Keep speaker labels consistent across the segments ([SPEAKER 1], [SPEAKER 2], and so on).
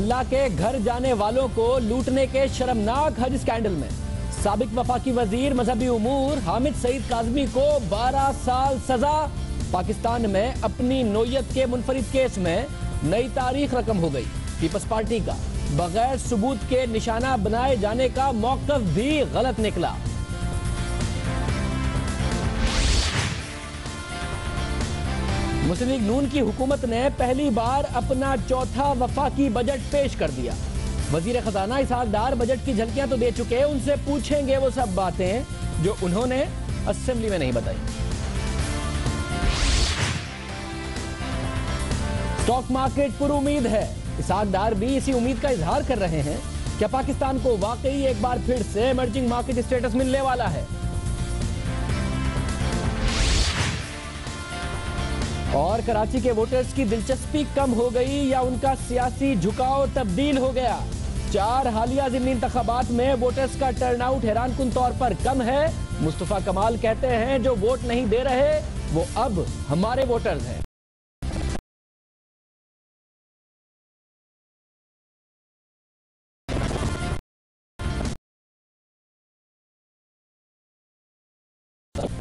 [SPEAKER 1] अल्लाह के घर जाने वालों को लूटने के शर्मनाक हज स्कैंडल में साबिक वफाकी वजीर मजहबी उमूर हामिद सईद काज़मी को 12 साल सजा। पाकिस्तान में अपनी नोयत के मुनफरिद केस में नई तारीख रकम हो गई। पीपल्स पार्टी का बगैर सबूत के निशाना बनाए जाने का मौक़िफ़ भी गलत निकला। मुस्लिम लीग नून की हुकूमत ने पहली बार अपना चौथा वफाकी बजट पेश कर दिया। वजीर खजाना इसहाक डार बजट की झलकियां तो दे चुके हैं, उनसे पूछेंगे वो सब बातें जो उन्होंने असेंबली में नहीं बताई। स्टॉक मार्केट पर उम्मीद है, इसहाक डार भी इसी उम्मीद का इजहार कर रहे हैं। क्या पाकिस्तान को वाकई एक बार फिर से इमर्जिंग मार्केट स्टेटस मिलने वाला है? और कराची के वोटर्स की दिलचस्पी कम हो गई या उनका सियासी झुकाव तब्दील हो गया? 4 हालिया ज़िमनी इंतखाबात में वोटर्स का टर्नआउट हैरानकुन तौर पर कम है। मुस्तफा कमाल कहते हैं जो वोट नहीं दे रहे वो अब हमारे वोटर्स हैं।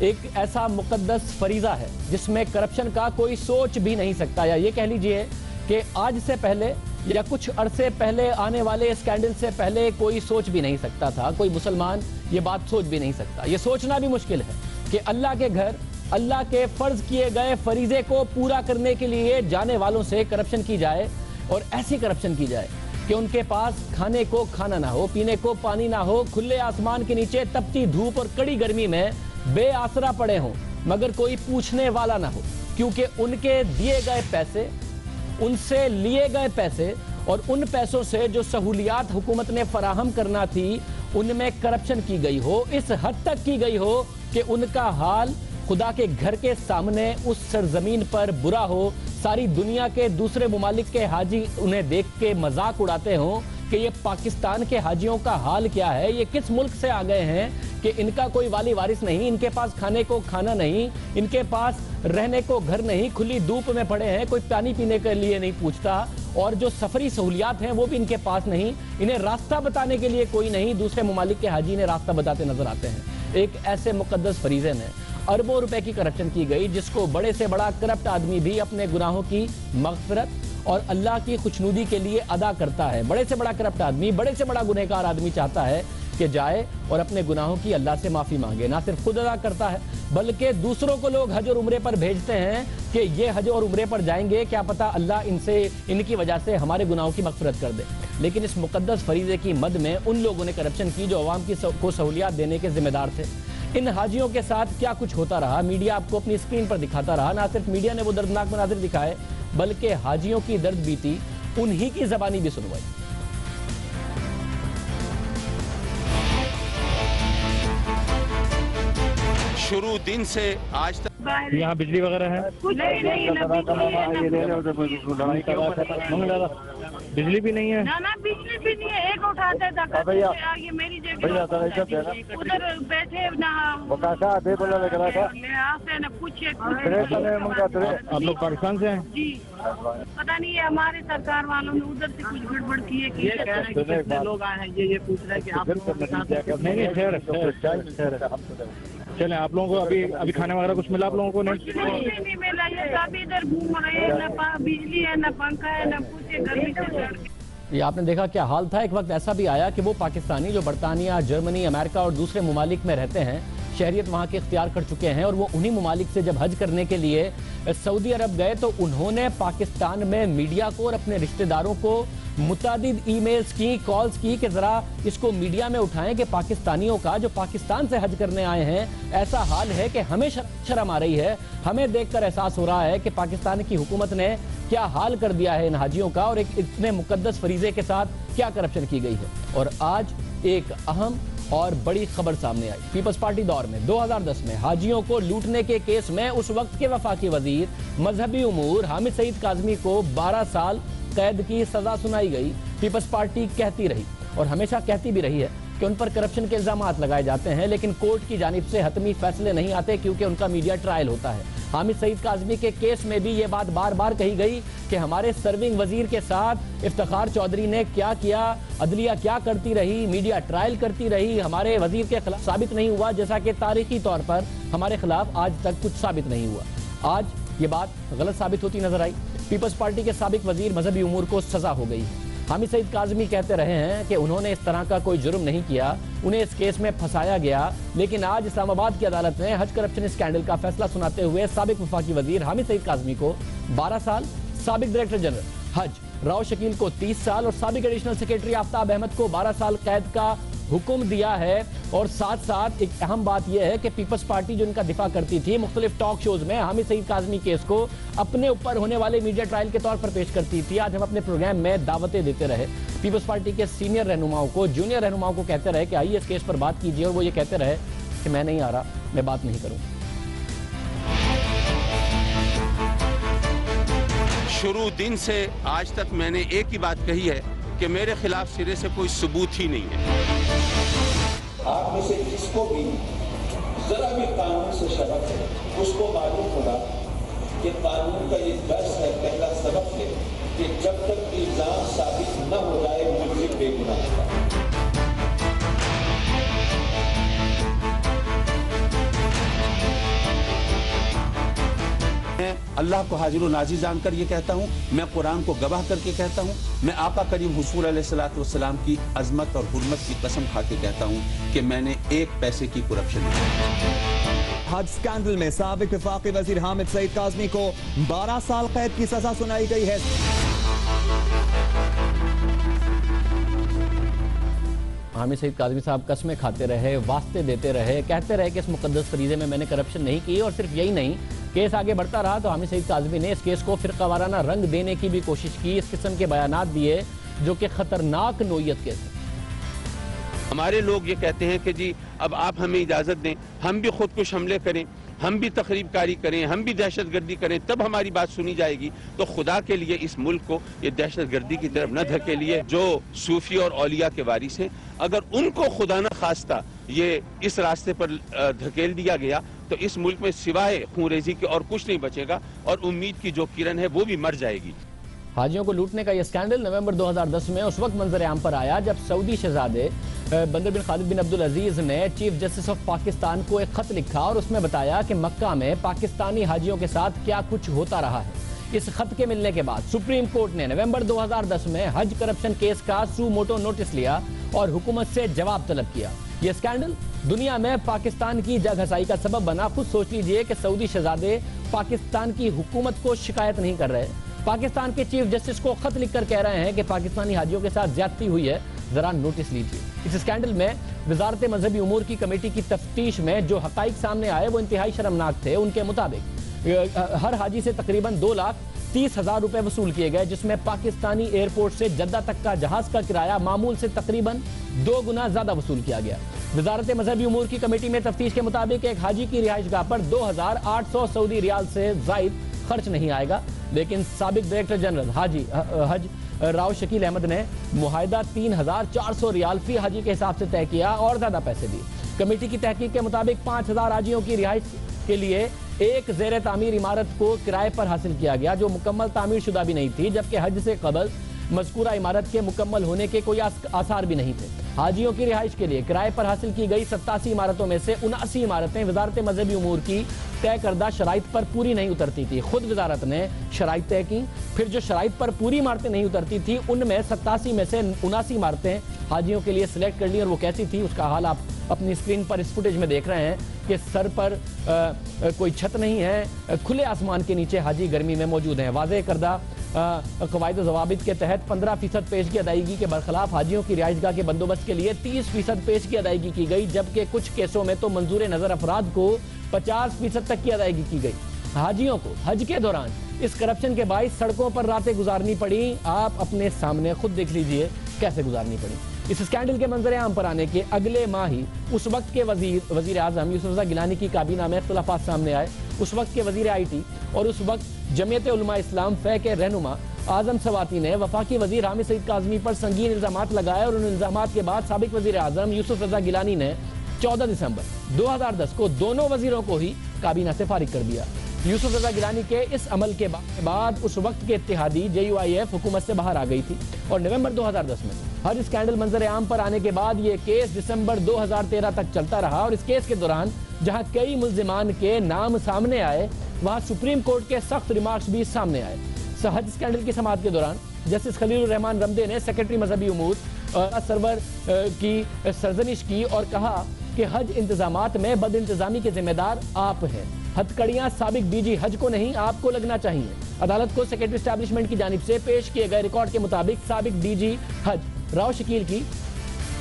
[SPEAKER 1] एक ऐसा मुकद्दस फरीजा है जिसमें करप्शन का कोई सोच भी नहीं सकता, या ये कह लीजिए कि आज से पहले या कुछ अरसे पहले आने वाले स्कैंडल से पहले कोई सोच भी नहीं सकता था। कोई मुसलमान ये बात सोच भी नहीं सकता। ये सोचना भी मुश्किल है कि अल्लाह के घर, अल्लाह के फर्ज किए गए फरीजे को पूरा करने के लिए जाने वालों से करप्शन की जाए, और ऐसी करप्शन की जाए कि उनके पास खाने को खाना ना हो, पीने को पानी ना हो, खुले आसमान के नीचे तपती धूप और कड़ी गर्मी में बेआसरा पड़े हों, मगर कोई पूछने वाला ना हो, क्योंकि उनके दिए गए पैसे, उनसे लिए गए पैसे और उन पैसों से जो सहूलियात हुकूमत ने फराहम करना थी उनमें करप्शन की गई हो। इस हद तक की गई हो कि उनका हाल खुदा के घर के सामने उस सरजमीन पर बुरा हो। सारी दुनिया के दूसरे मुमालिक के हाजी उन्हें देख के मजाक उड़ाते हों कि ये पाकिस्तान के हाजियों का हाल क्या है, ये किस मुल्क से आ गए हैं कि इनका कोई वाली वारिस नहीं, इनके पास खाने को खाना नहीं, इनके पास रहने को घर नहीं, खुली धूप में पड़े हैं, कोई पानी पीने के लिए नहीं पूछता, और जो सफरी सहूलियात हैं वो भी इनके पास नहीं, इन्हें रास्ता बताने के लिए कोई नहीं, दूसरे मुमालिक के हाजी ने रास्ता बताते नजर आते हैं। एक ऐसे मुकद्दस फरीजे में अरबों रुपए की करप्शन की गई, जिसको बड़े से बड़ा करप्ट आदमी भी अपने गुनाहों की मगफिरत और अल्लाह की खुशनुदी के लिए अदा करता है। बड़े से बड़ा करप्ट आदमी, बड़े से बड़ा गुनहगार आदमी चाहता है कि जाए और अपने गुनाहों की अल्लाह से माफी मांगे। ना सिर्फ खुद अदा करता है बल्कि दूसरों को लोग हज और उम्रे पर भेजते हैं कि ये हज और उम्रे पर जाएंगे, क्या पता अल्लाह इनसे, इनकी वजह से हमारे गुनाहों की मगफिरत कर दे। लेकिन इस मुकद्दस फरीजे की मद में उन लोगों ने करप्शन की जो अवाम को सहूलियात देने के जिम्मेदार थे। इन हाजियों के साथ क्या कुछ होता रहा, मीडिया आपको अपनी स्क्रीन पर दिखाता रहा। ना सिर्फ मीडिया ने वो दर्दनाक मनाजिर दिखाए बल्कि हाजियों की दर्द बीती उन्हीं की जबानी भी सुनवाई।
[SPEAKER 2] शुरू दिन से आज तक
[SPEAKER 3] यहाँ बिजली वगैरह है? बिजली भी नहीं है।
[SPEAKER 4] ना बिजली भी नहीं है। एक उठाते ये मेरी जगह उधर बैठे ना पूछे।
[SPEAKER 3] आप लोग पाकिस्तान से हैं?
[SPEAKER 4] जी, पता नहीं है हमारे सरकार वालों ने उधर से कुछ गड़बड़ की है। ये कह रहे हैं कि कितने लोग आए हैं, ये पूछ रहे हैं कि आप
[SPEAKER 3] चले, आप लोगों को अभी खाने वगैरह कुछ मिला आप लोगों को?
[SPEAKER 4] नहीं मिला। ये सब इधर घूम रहे हैं, न बिजली है, न पंखा है, न कुछ। गर्मी से
[SPEAKER 1] ये आपने देखा क्या हाल था। एक वक्त ऐसा भी आया कि वो पाकिस्तानी जो बरतानिया, जर्मनी, अमेरिका और दूसरे मुमालिक में रहते हैं, शहरियत वहाँ के इख्तियार कर चुके हैं, और वो उन्हीं मुमालिक से जब हज करने के लिए सऊदी अरब गए तो उन्होंने पाकिस्तान में मीडिया को और अपने रिश्तेदारों को मुतादिद ईमेल्स की, कॉल्स की कि ज़रा इसको मीडिया में उठाएं कि पाकिस्तानियों का जो पाकिस्तान से हज करने आए हैं ऐसा हाल है कि हमें शर्म आ रही है, हमें देखकर एहसास हो रहा है कि पाकिस्तान की हुकूमत ने क्या हाल कर दिया है इन हाजियों का, और एक इतने मुकद्दस फरीजे के साथ क्या करप्शन की गई है। और आज एक अहम और बड़ी खबर सामने आई। पीपल्स पार्टी दौर में 2010 में हाजियों को लूटने के केस में उस वक्त के वफाकी वजीर मजहबी उमूर हामिद सईद काज़मी को 12 साल कैद की सजा सुनाई गई। पीपल्स पार्टी कहती रही और हमेशा कहती भी रही है कि उन पर करप्शन के इल्जामात लगाए जाते हैं, लेकिन कोर्ट की जानिब से हतमी फैसले नहीं आते क्योंकि उनका मीडिया ट्रायल होता है। हामिद सईद काज़मी के केस में भी ये बात बार बार कही गई कि हमारे सर्विंग वजीर के साथ इफ्तिखार चौधरी ने क्या किया, अदलिया क्या करती रही, मीडिया ट्रायल करती रही, हमारे वजीर के खिलाफ साबित नहीं हुआ, जैसा कि तारीखी तौर पर हमारे खिलाफ आज तक कुछ साबित नहीं हुआ। आज ये बात गलत साबित होती नजर आई। पीपल्स पार्टी के साबिक वजीर मजहबी उमूर को सजा हो गई। हामिद सईद काज़मी कहते रहे हैं कि उन्होंने इस तरह का कोई जुर्म नहीं किया, उन्हें इस केस में फंसाया गया, लेकिन आज इस्लामाबाद की अदालत ने हज करप्शन स्कैंडल का फैसला सुनाते हुए साबिक वफाकी वजीर हामिद सईद काज़मी को 12 साल, साबिक डायरेक्टर जनरल हज राव शकील को 30 साल और साबिक एडिशनल सेक्रेटरी आफ्ताब अहमद को 12 साल कैद का हुक्म दिया है। और साथ साथ एक अहम बात यह है कि पीपल्स पार्टी जो इनका दिफा करती थी मुख्तलिफ टॉक शोज में हामिद सईद काज़मी केस को अपने ऊपर होने वाले मीडिया ट्रायल के तौर पर पेश करती थी। आज हम अपने प्रोग्राम में दावतें देते रहे, पीपल्स पार्टी के सीनियर रहनुमाओं को, जूनियर रहनुमाओं को कहते रहे कि आइए इस केस पर बात कीजिए, और वो ये कहते रहे कि मैं नहीं आ रहा, मैं बात नहीं करूँ।
[SPEAKER 2] शुरू दिन से आज तक मैंने एक ही बात कही है कि मेरे खिलाफ सिरे से कोई सबूत ही नहीं है।
[SPEAKER 5] आप में से जिसको भी जरा भी कानून से शबक है उसको मालूम होगा कि कानून का ये दर्स है, पहला सबक है कि जब तक इल्जाम साबित न हो जाए मुल्ज़िम बेगुनाह होगा।
[SPEAKER 2] मैं अल्लाह को हाजिर नाज़िर जानकर ये कहता हूँ, मैं कुरान को गवाह करके कहता हूँ, मैं आका करीम हुजूर अलैहिस्सलातु वस्सलाम की अजमत और हुर्मत की कसम खा के कहता हूँ कि मैंने एक पैसे की करप्शन नहीं की।
[SPEAKER 6] हज स्कैंडल में साबिक वफाकी वजीर हामिद सईद काज़मी को 12 साल कैद की सजा सुनाई गई है।
[SPEAKER 1] हामिद सईद काज़मी साहब कस्में खाते रहे, वास्ते देते रहे, कहते रहे कि इस मुकद्दस फरीजे में मैंने करप्शन नहीं की। और सिर्फ यही नहीं, केस आगे बढ़ता रहा तो हामिद सईद काज़मी ने इस केस को फिरकावाराना रंग देने की भी कोशिश की। इस किस्म के बयानात दिए जो कि खतरनाक नोयत के थे।
[SPEAKER 2] हमारे लोग ये कहते हैं कि जी अब आप हमें इजाजत दें, हम भी खुद कुछ हमले करें, हम भी तखरीबकारी करें, हम भी दहशतगर्दी करें, तब हमारी बात सुनी जाएगी। तो खुदा के लिए इस मुल्क को ये दहशतगर्दी की तरफ न धकेलिए। जो सूफी और औलिया के वारिस हैं, अगर उनको खुदा न खास्ता ये इस रास्ते पर धकेल दिया गया तो इस मुल्क में सिवाय खूनरेजी के और कुछ नहीं बचेगा, और उम्मीद की जो किरण है वो भी मर जाएगी।
[SPEAKER 1] हाजियों को लूटने का यह स्कैंडल नवंबर 2010 में उस वक्त मंजर आम पर आया जब सऊदी शहजादे बंदर बिन खालिद बिन अब्दुल अजीज ने चीफ जस्टिस ऑफ पाकिस्तान को एक खत लिखा और उसमें बताया कि मक्का में पाकिस्तानी हाजियों के साथ क्या कुछ होता रहा है। इस खत के मिलने के बाद सुप्रीम कोर्ट ने नवंबर 2010 में हज करप्शन केस का सू मोटो नोटिस लिया और हुकूमत से जवाब तलब किया। यह स्कैंडल दुनिया में पाकिस्तान की जगहसाई का सबब बना। खुद सोच लीजिए कि सऊदी शहजादे पाकिस्तान की हुकूमत को शिकायत नहीं कर रहे, पाकिस्तान के चीफ जस्टिस को खत लिखकर कह रहे हैं कि पाकिस्तानी हाजियों के साथ ज्यादती हुई है, जरा नोटिस लीजिए। इस स्कैंडल में वजारत मजहबी उमूर की कमेटी की तफ्तीश में जो हकाइक सामने आए वो इंतहाई शर्मनाक थे। उनके मुताबिक हर हाजी से तकरीबन 2,30,000 रुपए वसूल किए गए, जिसमें पाकिस्तानी एयरपोर्ट से जद्दा तक का जहाज का किराया मामूल से तकरीबन 2 गुना ज्यादा वसूल किया गया। वजारत मजहबी उमूर की कमेटी में तफ्तीश के मुताबिक एक हाजी की रिहाइशगाह पर 2,800 सऊदी रियाल से जायद खर्च नहीं आएगा, लेकिन साबिक डायरेक्टर जनरल हज राव शकील अहमद ने मुआहिदा 3,400 रियाल फी हाजी के हिसाब से तय किया और ज्यादा पैसे दिए। कमेटी की तहकीक के मुताबिक 5,000 हाजियों की रिहाइश के लिए एक ज़ेर तामीर इमारत को किराए पर हासिल किया गया जो मुकम्मल तामीर शुदा भी नहीं थी, जबकि हज से कबल मज़कूरा इमारत के मुकम्मल होने के कोई आसार भी नहीं थे। हाजियों की रिहाइश के लिए किराए पर हासिल की गई 87 इमारतों में से 79 इमारतें वजारत मजहबी उमूर की तय करदा शराइत पर पूरी नहीं उतरती थी। खुद वजारत ने शराइत तय की, फिर जो शराइत पर पूरी इमारतें नहीं उतरती थी उनमें 87 में से 79 इमारतें हाजियों के लिए सिलेक्ट कर ली। और वो कैसी थी उसका हाल आप अपनी स्क्रीन पर इस फुटेज में देख रहे हैं कि सर पर कोई छत नहीं है, खुले आसमान के नीचे हाजी गर्मी में मौजूद हैं। वाज़ेह करदा कवायद ज़वाबित के तहत 15% पेश की अदायगी के बरखिलाफ हाजियों की रिहाइशगाह के बंदोबस्त के लिए 30% पेश की अदायगी की गई, जबकि कुछ केसों में तो मंजूर नज़र अफराद को 50% तक की अदायगी की गई। हाजियों को हज के दौरान इस करप्शन के बाइस सड़कों पर रातें गुजारनी पड़ी। आप अपने सामने खुद देख लीजिए कैसे गुजारनी पड़ी। इस स्कैंडल के मंजर आम पर आने के अगले माह ही उस वक्त के वजीर आजम यूसुफ रज़ा गिलानी की काबीना में इख्तिलाफात सामने आए। उस वक्त के वजीर IT और उस वक्त जमीयत उलमा इस्लाम फ़े के रहनुमा आजम सवाती ने वफाकी वजीर हामिद सईद काज़मी पर संगीन इल्जामात लगाए और उन इल्जामात के बाद साबिक वजीर आजम यूसुफ रजा गिलानी ने 14 दिसंबर 2010 को दोनों वजीरों को ही काबीना से फारिग कर दिया। यूसुफ रजा गिलानी के इस अमल के बाद उस वक्त के इत्तेहादी JUIF हुकूमत से बाहर आ गई थी और नवंबर 2010 में हज स्कैंडल मंजर आम पर आने के बाद ये केस दिसंबर 2013 तक चलता रहा और इस केस के दौरान जहां कई मुल्जिमान के नाम सामने आए वहां सुप्रीम कोर्ट के सख्त रिमार्क्स भी सामने आए। हज स्कैंडल की समाअत के दौरान जस्टिस खलीलुर रहमान रमदे ने सेक्रेटरी मजहबी उमूर सरवर की सरजनिश की और कहा कि हज इंतजामात में बद इंतजामी के जिम्मेदार आप हैं। हथकड़ियां साबिक DG हज को नहीं आपको लगना चाहिए। अदालत को सेक्रेटरी एस्टैब्लिशमेंट की जानिब से पेश किए गए रिकॉर्ड के मुताबिक साबिक DG हज राव शकील की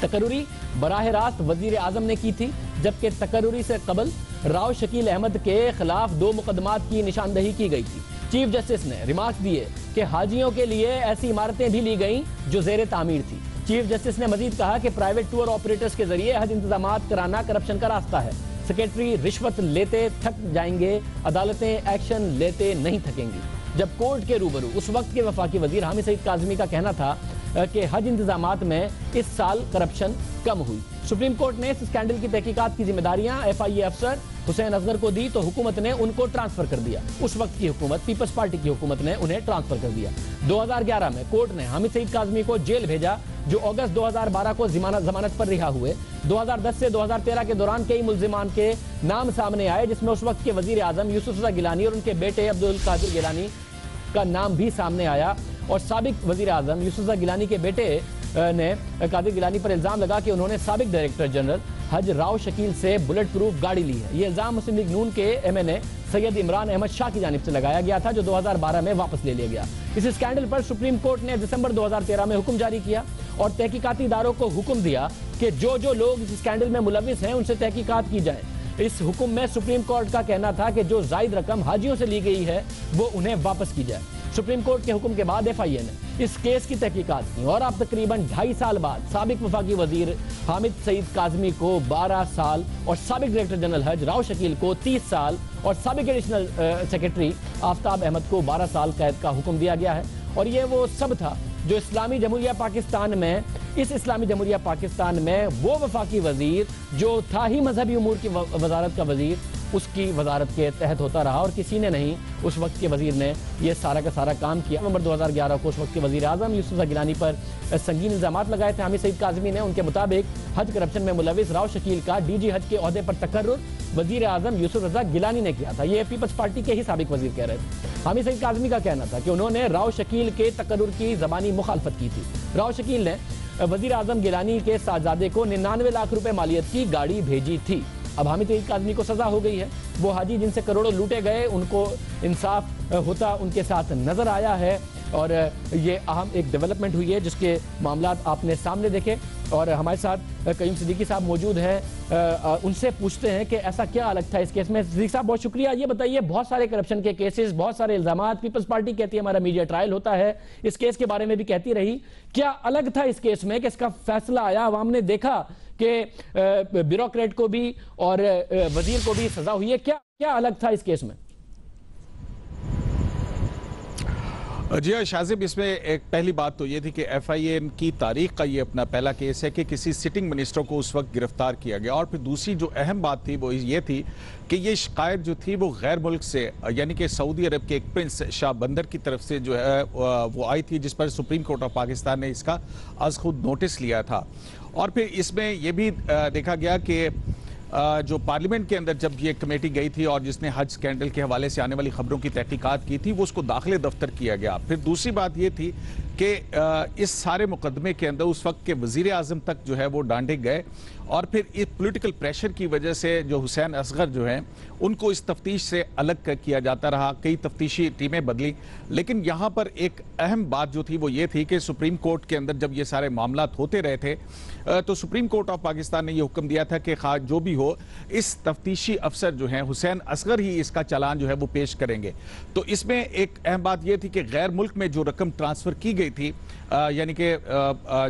[SPEAKER 1] तकर्रुरी बराह रास्त वजीर आजम ने की थी, जबकि तकर्रुरी से कबल राव शकील अहमद के खिलाफ 2 मुकदमात की निशानदही की गई थी। चीफ जस्टिस ने रिमार्क्स दिए कि हाजियों के लिए ऐसी इमारतें भी ली गईं जो जेर तामीर थी। चीफ जस्टिस ने मजीद कहा कि प्राइवेट टूर ऑपरेटर्स के जरिए हज इंतजामात कराना करप्शन का रास्ता है। सेक्रेटरी रिश्वत लेते थक जाएंगे, अदालतें एक्शन लेते नहीं थकेंगी। जब कोर्ट के रूबरू उस वक्त के वफाकी वजीर हामिद सईद काज़मी का कहना था कि हज इंतजामात में इस साल करप्शन कम हुई। सुप्रीम कोर्ट ने इस स्कैंडल की तहकीकात की जिम्मेदारियां FIA अफसर हुसैन असगर को दी तो हुकूमत ने उनको ट्रांसफर कर दिया। उस वक्त की हुकूमत पीपल्स पार्टी की हुकूमत ने उन्हें ट्रांसफर कर दिया। 2011 में कोर्ट ने हामिद सईद काज़मी को जेल भेजा, जो अगस्त 2012 को जमानत पर रिहा हुए। 2010 से 2013 के दौरान कई मुल्जिमान के नाम सामने आए, जिसमें उस वक्त के वजीर आजम यूसुफ रजा गिलानी और उनके बेटे अब्दुल कादिर गिलानी का नाम भी सामने आया। और साबिक वजीर आजम यूसुफ रजा गिलानी के बेटे ने कादिर गिलानी पर इल्जाम लगा कि उन्होंने साबिक डायरेक्टर जनरल हज राव शकील से बुलेट प्रूफ गाड़ी ली है। ये इल्जाम मुस्लिम लीग नून के MNA सैयद इमरान अहमद शाह की जानिब से लगाया गया था, जो 2012 में वापस ले लिया गया। इस स्कैंडल पर सुप्रीम कोर्ट ने दिसंबर 2013 में हुक्म जारी किया और तहकीकाती इदारों को हुक्म दिया कि जो लोग इस स्कैंडल में मुलविस हैं उनसे तहकीकात की जाए। इस हुक्म में सुप्रीम कोर्ट का कहना था कि जो जायद रकम हाजियों से ली गई है वो उन्हें वापस की जाए। सुप्रीम कोर्ट के हुक्म के बाद FIA ने इस केस की तहकीकात की और अब तकरीबन 2.5 साल बाद साबिक वफाकी वजीर हामिद सईद काज़मी को 12 साल और साबिक डायरेक्टर जनरल हज राव शकील को 30 साल और साबिक एडिशनल सेक्रेटरी आफ्ताब अहमद को 12 साल कैद का हुक्म दिया गया है। और ये वो सब था जो इस्लामी जमहूरिया पाकिस्तान में, इस इस्लामी जमहूरिया पाकिस्तान में वो वफाकी वजीर जो था ही मजहबी उमूर की वजारत का वजीर, उसकी वजारत के तहत होता रहा और किसी ने नहीं उस वक्त के वजीर ने यह सारा का सारा काम किया। नवंबर 2011 को उस वक्त के वजीर आजम यूसुफ रजा गिलानी पर संगीन इल्जामात लगाए थे हामिद सईद काज़मी ने। उनके मुताबिक हज करप्शन में मुलविस राव शकील का DG हज के ओहदे पर तकर्रुर वजीर आजम यूसुफ रजा गिलानी ने किया था। ये पीपल्स पार्टी के ही साबिक वजीर कह रहे थे। हामिद सईद काज़मी का कहना था कि उन्होंने राव शकील के तकर्रुर की ज़बानी मुखालफत की थी। राव शकील ने वजीर आजम गिलानी के साहबजादे को 99 लाख रुपए मालियत की गाड़ी भेजी थी। अब हामिद सईद काज़मी को सजा हो गई है। वो हाजी जिनसे करोड़ों लूटे गए, उनको इंसाफ होता उनके साथ नजर आया है और ये अहम एक डेवलपमेंट हुई है जिसके मामलात आपने सामने देखे। और हमारे साथ कयूम सिद्दीकी साहब मौजूद हैं, उनसे पूछते हैं कि ऐसा क्या अलग था इस केस में। सिद्दीकी साहब बहुत शुक्रिया। ये बताइए, बहुत सारे करप्शन के केसेस, बहुत सारे इल्जामात, पीपल्स पार्टी कहती है हमारा मीडिया ट्रायल होता है, इस केस के बारे में भी कहती रही, क्या अलग था इस केस में कि इसका फैसला आया, अवाम ने देखा कि ब्यूरोक्रेट को भी और वजीर को भी सजा हुई है, क्या अलग था इस केस में?
[SPEAKER 7] जी हाँ शाजिब, इसमें एक पहली बात तो ये थी कि FIA की तारीख का ये अपना पहला केस है कि किसी सिटिंग मिनिस्टर को उस वक्त गिरफ्तार किया गया। और फिर दूसरी जो अहम बात थी वो ये थी कि ये शिकायत जो थी वो गैर मुल्क से, यानी कि सऊदी अरब के एक प्रिंस शाह बंदर की तरफ से जो है वो आई थी, जिस पर सुप्रीम कोर्ट ऑफ पाकिस्तान ने इसका आज खुद नोटिस लिया था। और फिर इसमें यह भी देखा गया कि जो पार्लियामेंट के अंदर जब ये कमेटी गई थी और जिसने हज स्कैंडल के हवाले से आने वाली खबरों की तहकीकात की थी, वो उसको दाखिले दफ्तर किया गया। फिर दूसरी बात ये थी कि इस सारे मुकदमे के अंदर उस वक्त के वजीर आजम तक जो है वो डांटे गए और फिर इस पॉलिटिकल प्रेशर की वजह से जो हुसैन असगर जो हैं उनको इस तफ्तीश से अलग किया जाता रहा, कई तफ्तीशी टीमें बदली। लेकिन यहाँ पर एक अहम बात जो थी वो ये थी कि सुप्रीम कोर्ट के अंदर जब ये सारे मामला होते रहे थे तो सुप्रीम कोर्ट ऑफ पाकिस्तान ने ये हुक्म दिया था कि जो भी हो, इस तफ्तीशी अफसर जो हैं हुसैन असगर ही इसका चालान जो है वो पेश करेंगे। तो इसमें एक अहम बात यह थी कि गैर मुल्क में जो रकम ट्रांसफर की गई थी, यानी कि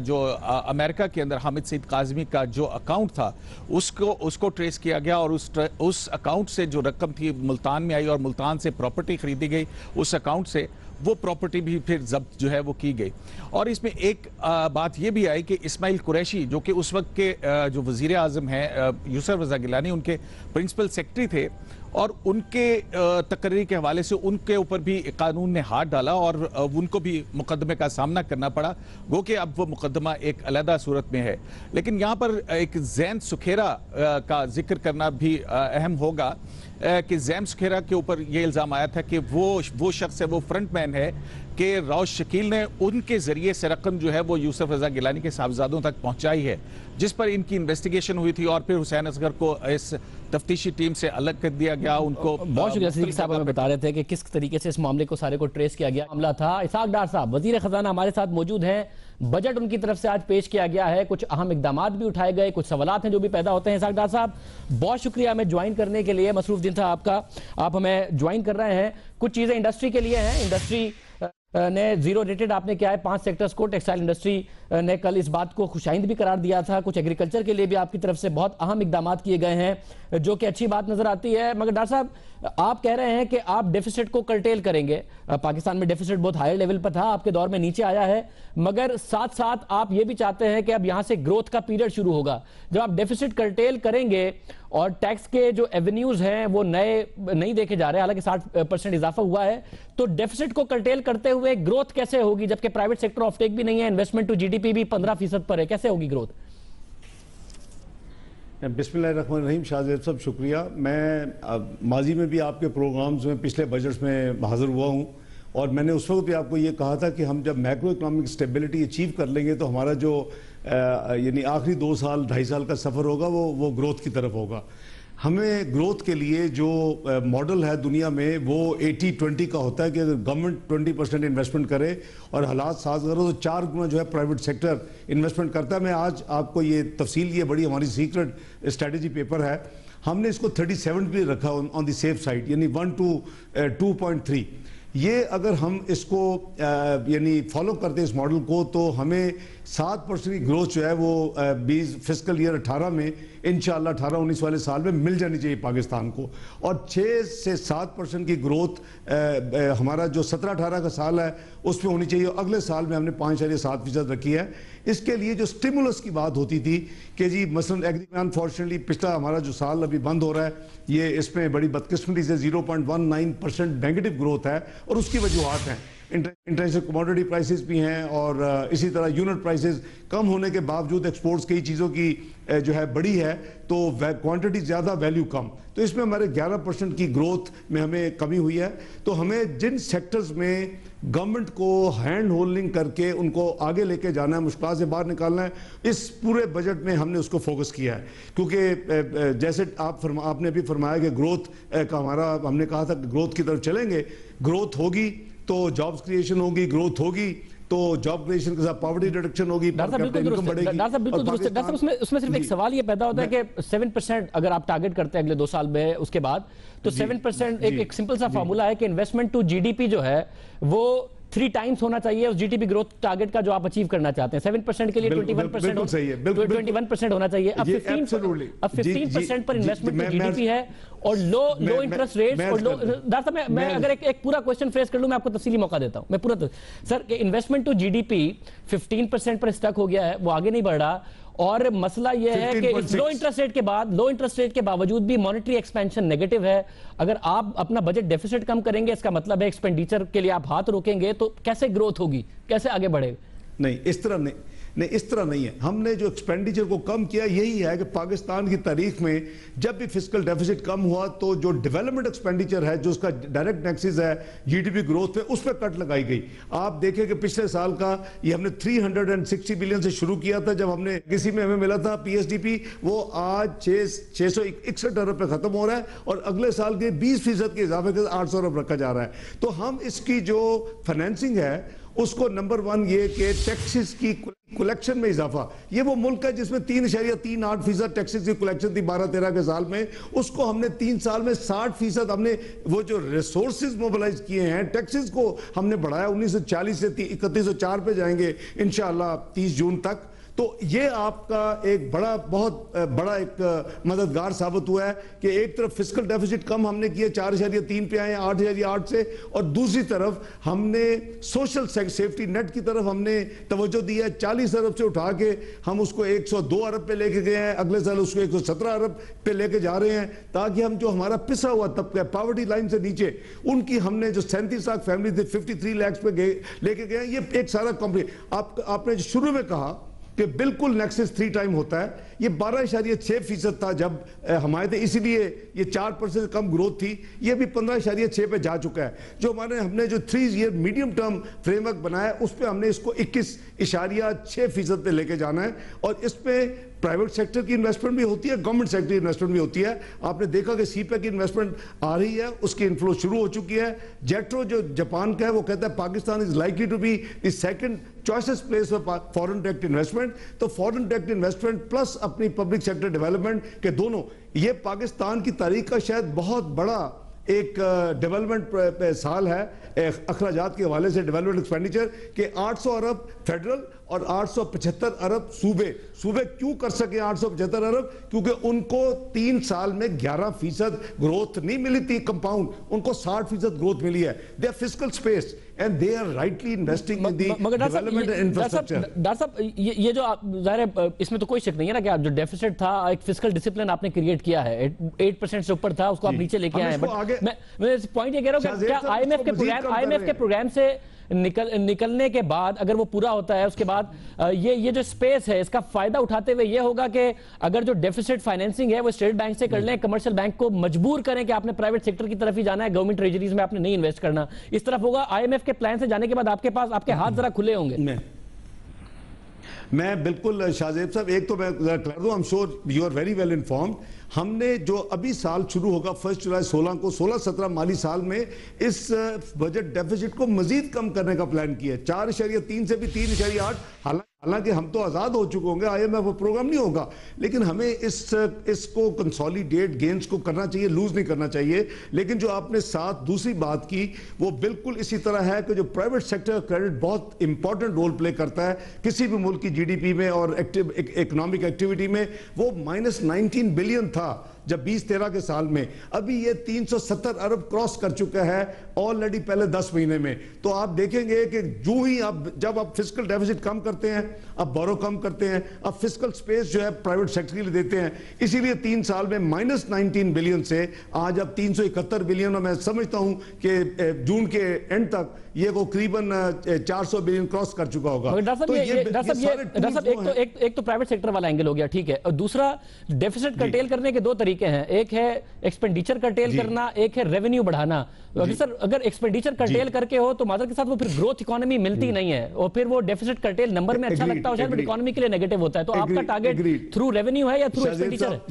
[SPEAKER 7] जो अमेरिका के अंदर हामिद सईद काज़मी का जो अकाउंट था उसको ट्रेस किया गया और उस अकाउंट से जो रकम थी मुल्तान में आई और मुल्तान से प्रॉपर्टी खरीदी गई, उस अकाउंट से वो प्रॉपर्टी भी फिर जब्त जो है वो की गई। और इसमें एक बात ये भी आई कि इस्माइल कुरैशी जो कि उस वक्त के जो वजीर आजम हैं यूसुफ रजा गिलानी उनके प्रिंसिपल सेक्रेटरी थे, और उनके तकरीर के हवाले से उनके ऊपर भी कानून ने हाथ डाला और उनको भी मुकदमे का सामना करना पड़ा। गो कि अब वो मुकदमा एक अलहदा सूरत में है। लेकिन यहाँ पर एक जैन सुखेरा का जिक्र करना भी अहम होगा कि जैन सुखेरा के ऊपर ये इल्ज़ाम आया था कि वो शख्स है, वो फ्रंट मैन है कि राउश शकील ने उनके जरिए से रकम जो है वो यूसुफ रजा गिलानी के साहबजादों तक पहुंचाई है, जिस पर इनकी इन्वेस्टिगेशन हुई थी और फिर हुसैन असगर को इस तफ्तीशी टीम से अलग कर दिया गया। उनको
[SPEAKER 1] बहुत शुक्रिया सिद्दीकी साहब हमें बता रहे थे कि किस तरीके से इस मामले को सारे को ट्रेस किया गया मामला था। इसहाक डार साहब वजीर खजाना हमारे साथ मौजूद हैं, बजट उनकी तरफ से आज पेश किया गया है, कुछ अहम इकदाम भी उठाए गए, कुछ सवालात हैं जो भी पैदा होते हैं। इसहाक डार साहब बहुत शुक्रिया हमें ज्वाइन करने के लिए, मसरूफ दिन था आपका, आप हमें ज्वाइन कर रहे हैं। कुछ चीजें इंडस्ट्री के लिए हैं, इंडस्ट्री ने जीरो रेटेड आपने क्या है 5 सेक्टर्स को, टेक्सटाइल इंडस्ट्री ने कल इस बात को खुशाइंद भी करार दिया था। कुछ एग्रीकल्चर के लिए भी आपकी तरफ से बहुत अहम इकदाम किए गए हैं जो कि अच्छी बात नजर आती है। मगर डॉक्टर साहब आप कह रहे हैं कि आप डेफिसिट को कर्टेल करेंगे। पाकिस्तान में डेफिसिट बहुत हाई लेवल पर था, आपके दौर में नीचे आया है, मगर साथ साथ आप ये भी चाहते हैं कि अब यहां से ग्रोथ का पीरियड शुरू होगा। जब आप डेफिसिट कर्टेल करेंगे और टैक्स के जो एवेन्यूज हैं वो नए नहीं देखे जा रहे, हालांकि 60% इजाफा हुआ है, तो डेफिसिट को कर्टेल करते हुए ग्रोथ कैसे होगी, जबकि प्राइवेट सेक्टर ऑफटेक भी नहीं है, इन्वेस्टमेंट टू जीडीपी भी 15% पर है, कैसे होगी ग्रोथ?
[SPEAKER 8] बिस्मिल्लाहिर्रहमानिर्रहीम। शाहजेब साहब शुक्रिया। मैं माजी में भी आपके प्रोग्राम्स में पिछले बजट्स में हाजिर हुआ हूँ और मैंने उस वक्त भी आपको ये कहा था कि हम जब मैक्रो इकोनॉमिक स्टेबिलिटी अचीव कर लेंगे तो हमारा जो यानी आखिरी 2 साल 2.5 साल का सफ़र होगा वो ग्रोथ की तरफ होगा। हमें ग्रोथ के लिए जो मॉडल है दुनिया में वो 80-20 का होता है कि अगर गवर्नमेंट 20% इन्वेस्टमेंट करे और हालात साज करो तो 4 गुना जो है प्राइवेट सेक्टर इन्वेस्टमेंट करता है। मैं आज आपको ये तफसील, ये बड़ी हमारी सीक्रेट स्ट्रेटजी पेपर है, हमने इसको 37 पे रखा ऑन द सेफ साइड, यानी 1 to 2.3। ये अगर हम इसको यानी फॉलो करते हैं इस मॉडल को तो हमें 7% की ग्रोथ जो है वो 20 फिस्कल ईयर 18 में इंशाअल्लाह 18-19 वाले साल में मिल जानी चाहिए पाकिस्तान को, और 6 से 7% की ग्रोथ हमारा जो 17-18 का साल है उसमें होनी चाहिए। अगले साल में हमने 5.7% रखी है। इसके लिए जो स्टिमुलस की बात होती थी कि जी मसलन एग्री में अनफॉर्चुनेटली पिछला हमारा जो साल अभी बंद हो रहा है, ये इसमें बड़ी बदकिस्मती से 0.19% नेगेटिव ग्रोथ है और उसकी वजूहत हैं। इंटरनेशनल कमोडिटी प्राइसेस भी हैं और इसी तरह यूनिट प्राइसेस कम होने के बावजूद एक्सपोर्ट्स कई चीज़ों की जो है बड़ी है तो क्वांटिटी ज़्यादा वैल्यू कम, तो इसमें हमारे 11% की ग्रोथ में हमें कमी हुई है। तो हमें जिन सेक्टर्स में गवर्नमेंट को हैंड होल्डिंग करके उनको आगे लेके जाना है, मुश्किल से बाहर निकालना है, इस पूरे बजट में हमने उसको फोकस किया है। क्योंकि जैसे आपने भी फरमाया कि ग्रोथ का हमारा, हमने कहा था कि ग्रोथ की तरफ चलेंगे, ग्रोथ होगी तो जॉब्स क्रिएशन होगी, ग्रोथ होगी तो जॉब क्रिएशन के साथ पॉवर्टी रिडक्शन होगी,
[SPEAKER 1] डॉक्टर साहब बिल्कुल दुरुस्त है। उसमें सिर्फ एक सवाल ये पैदा होता है कि 7% अगर आप टारगेट करते हैं अगले 2 साल में उसके बाद, तो 7% एक सिंपल सा फॉर्मूला है कि इन्वेस्टमेंट टू जीडीपी जो है वो 3 टाइम्स होना चाहिए उस जीडीपी ग्रोथ टारगेट का जो आप अचीव करना चाहते हैं। 7% के लिए 21% होना चाहिए। अब 15% पर इन्वेस्टमेंट टू जीडीपी है और लो इंटरेस्ट रेट्स और लो। डॉक्टर साहब मैं अगर एक पूरा क्वेश्चन फ्रेज कर लूं, मैं आपको तफसीली मौका देता हूं, मैं पूरा सर इन्वेस्टमेंट टू जीडीपी 15% पर स्टक हो गया है, वो आगे नहीं बढ़ रहा, और मसला यह है कि लो इंटरेस्ट रेट के बावजूद भी मॉनेटरी एक्सपेंशन नेगेटिव है। अगर आप अपना बजट डेफिसिट कम करेंगे, इसका मतलब है एक्सपेंडिचर के लिए आप हाथ रोकेंगे, तो कैसे ग्रोथ होगी, कैसे आगे बढ़ेगा?
[SPEAKER 8] नहीं, इस तरह नहीं है। हमने जो एक्सपेंडिचर को कम किया यही है कि पाकिस्तान की तारीख में जब भी फिस्कल डेफिसिट कम हुआ तो जो डेवलपमेंट एक्सपेंडिचर है, जो उसका डायरेक्ट नेक्सिस है जीडीपी ग्रोथ पे, उस पर कट लगाई गई। आप देखें कि पिछले साल का ये हमने 360 बिलियन से शुरू किया था, जब हमने किसी में हमें मिला था पीएसडीपी, वो आज 661 अरब पे खत्म हो रहा है और अगले साल के 20% के इजाफे के 800 अरब रखा जा रहा है। तो हम इसकी जो फाइनेंसिंग है उसको नंबर 1 ये कि टैक्सेस की कलेक्शन में इजाफा, ये वो मुल्क है जिसमें 3.38% टैक्सेस की कलेक्शन थी 12-13 के साल में, उसको हमने 3 साल में 60% हमने वो जो रिसोर्सेज मोबिलाइज किए हैं, टैक्सेस को हमने बढ़ाया 1940 से 3104 पे जाएंगे इंशाअल्लाह 30 जून तक। तो ये आपका एक बहुत बड़ा एक मददगार साबित हुआ है कि एक तरफ फिस्कल डेफिसिट कम हमने किया 4.3 पे आए 8.8 से, और दूसरी तरफ हमने सोशल सेफ्टी नेट की तरफ हमने तवज्जो दी है। 40 अरब से उठा के हम उसको 102 अरब पे लेके गए हैं, अगले साल उसको 117 अरब पे लेके जा रहे हैं, ताकि हम जो हमारा पिसा हुआ तबका पॉवर्टी लाइन से नीचे उनकी हमने जो 37 लाख फैमिली थे 53 लाख पे लेके गए। ये एक सारा कंपनी आपने जो शुरू में कहा कि बिल्कुल नेक्सस 3 टाइम होता है, ये 12.6% था जब हमारे थे, इसीलिए ये 4% कम ग्रोथ थी, ये भी 15.6 पे जा चुका है। जो हमने जो 3 ईयर मीडियम टर्म फ्रेमवर्क बनाया उस पर हमने इसको 21.6% पे लेके जाना है, और इसमें प्राइवेट सेक्टर की इन्वेस्टमेंट भी होती है, गवर्नमेंट सेक्टर की इन्वेस्टमेंट भी होती है। आपने देखा कि सीपैक की इन्वेस्टमेंट आ रही है, उसकी इनफ्लो शुरू हो चुकी है। जेट्रो जो जापान का है वो कहता है Pakistan is likely to be the second choices place for foreign direct investment. तो फॉरेन डायरेक्ट इन्वेस्टमेंट प्लस अपनी पब्लिक सेक्टर डेवलपमेंट के दोनों, ये पाकिस्तान की तारीख का शायद बहुत बड़ा एक डेवलपमेंट साल है अखराजात के हवाले से। डेवलपमेंट एक्सपेंडिचर के 800 अरब फेडरल और 875 अरब सूबे क्यों कर सके 875 अरब? क्योंकि उनको 3 साल में 11% ग्रोथ नहीं मिली थी कंपाउंड, उनको 60% ग्रोथ मिली है। They are fiscal space and they are rightly investing in the development infrastructure.
[SPEAKER 1] Doctor साहब, ये जो आप जाहिर है इसमें तो कोई शक नहीं है ना कि आप जो डेफिसिट था, एक फिस्कल डिसिप्लिन आपने क्रिएट किया है, 8% से ऊपर था, उसको आप नीचे लेके आए हैं। बट मैं पॉइंट ये कह रहा हूं कि क्या आईएमएफ के प्रोग्राम से निकलने के बाद अगर वो पूरा होता है, उसके बाद ये जो स्पेस है इसका फायदा उठाते हुए ये होगा कि अगर जो डेफिसिट फाइनेंसिंग है वो स्टेट बैंक से कर लें, कमर्शियल बैंक को मजबूर करें कि आपने प्राइवेट सेक्टर की तरफ ही जाना है, गवर्नमेंट ट्रेजरीज में आपने नहीं इन्वेस्ट करना, इस तरफ होगा। आईएमएफ के प्लान से जाने के बाद आपके पास आपके हाथ जरा खुले होंगे।
[SPEAKER 8] मैं बिल्कुल शाहजेब साहब, एक तो मैं कर दूं, I am sure you are very well informed. हमने जो अभी साल शुरू होगा 1 जुलाई 16 को 16-17 माली साल में इस बजट डेफिसिट को मजीद कम करने का प्लान किया है, 4.3 से भी 3.8। हालांकि हम तो आजाद हो चुके होंगे, आईएमएफ प्रोग्राम नहीं होगा, लेकिन हमें इसको कंसोलिडेट गेन्स को करना चाहिए, लूज नहीं करना चाहिए। लेकिन जो आपने साथ दूसरी बात की वो बिल्कुल इसी तरह है कि जो प्राइवेट सेक्टर क्रेडिट बहुत इंपॉर्टेंट रोल प्ले करता है किसी भी मुल्क की जीडीपी में और इकोनॉमिक एक्टिविटी में। वो -19 बिलियन था जब 2013 के साल में, अभी ये 370 अरब क्रॉस कर चुका है ऑलरेडी पहले 10 महीने में। तो आप देखेंगे कि जो ही जब आप फिस्कल डेफिसिट कम करते हैं, अब बोरो कम करते हैं, अब फिस्कल स्पेस जो है प्राइवेट सेक्टर के लिए देते हैं, इसीलिए 3 साल में -19 बिलियन से आज अब 371 बिलियन, और मैं समझता हूं कि जून के एंड तक ये वो करीबन 400 बिलियन क्रॉस कर चुका होगा।
[SPEAKER 1] तो एक तो प्राइवेट सेक्टर वाला एंगल हो गया, ठीक है, और दूसरा डेफिसिट कर्टेल करने के 2 तरीके हैं, एक है एक्सपेंडिचर कर्टेल करना, एक है रेवेन्यू बढ़ाना। सर अगर एक्सपेंडिचर कर्टेल करके हो तो मादर के साथ वो फिर ग्रोथ इकोनॉमी मिलती नहीं है, और फिर वो डेफिसिट कर्टेल नंबर में अच्छा लगता है बट इकोनॉमी के लिए नेगेटिव होता है। तो आपका टारगेट थ्रू रेवेन्यू है या थ्रू एक्सपेंडिचर है?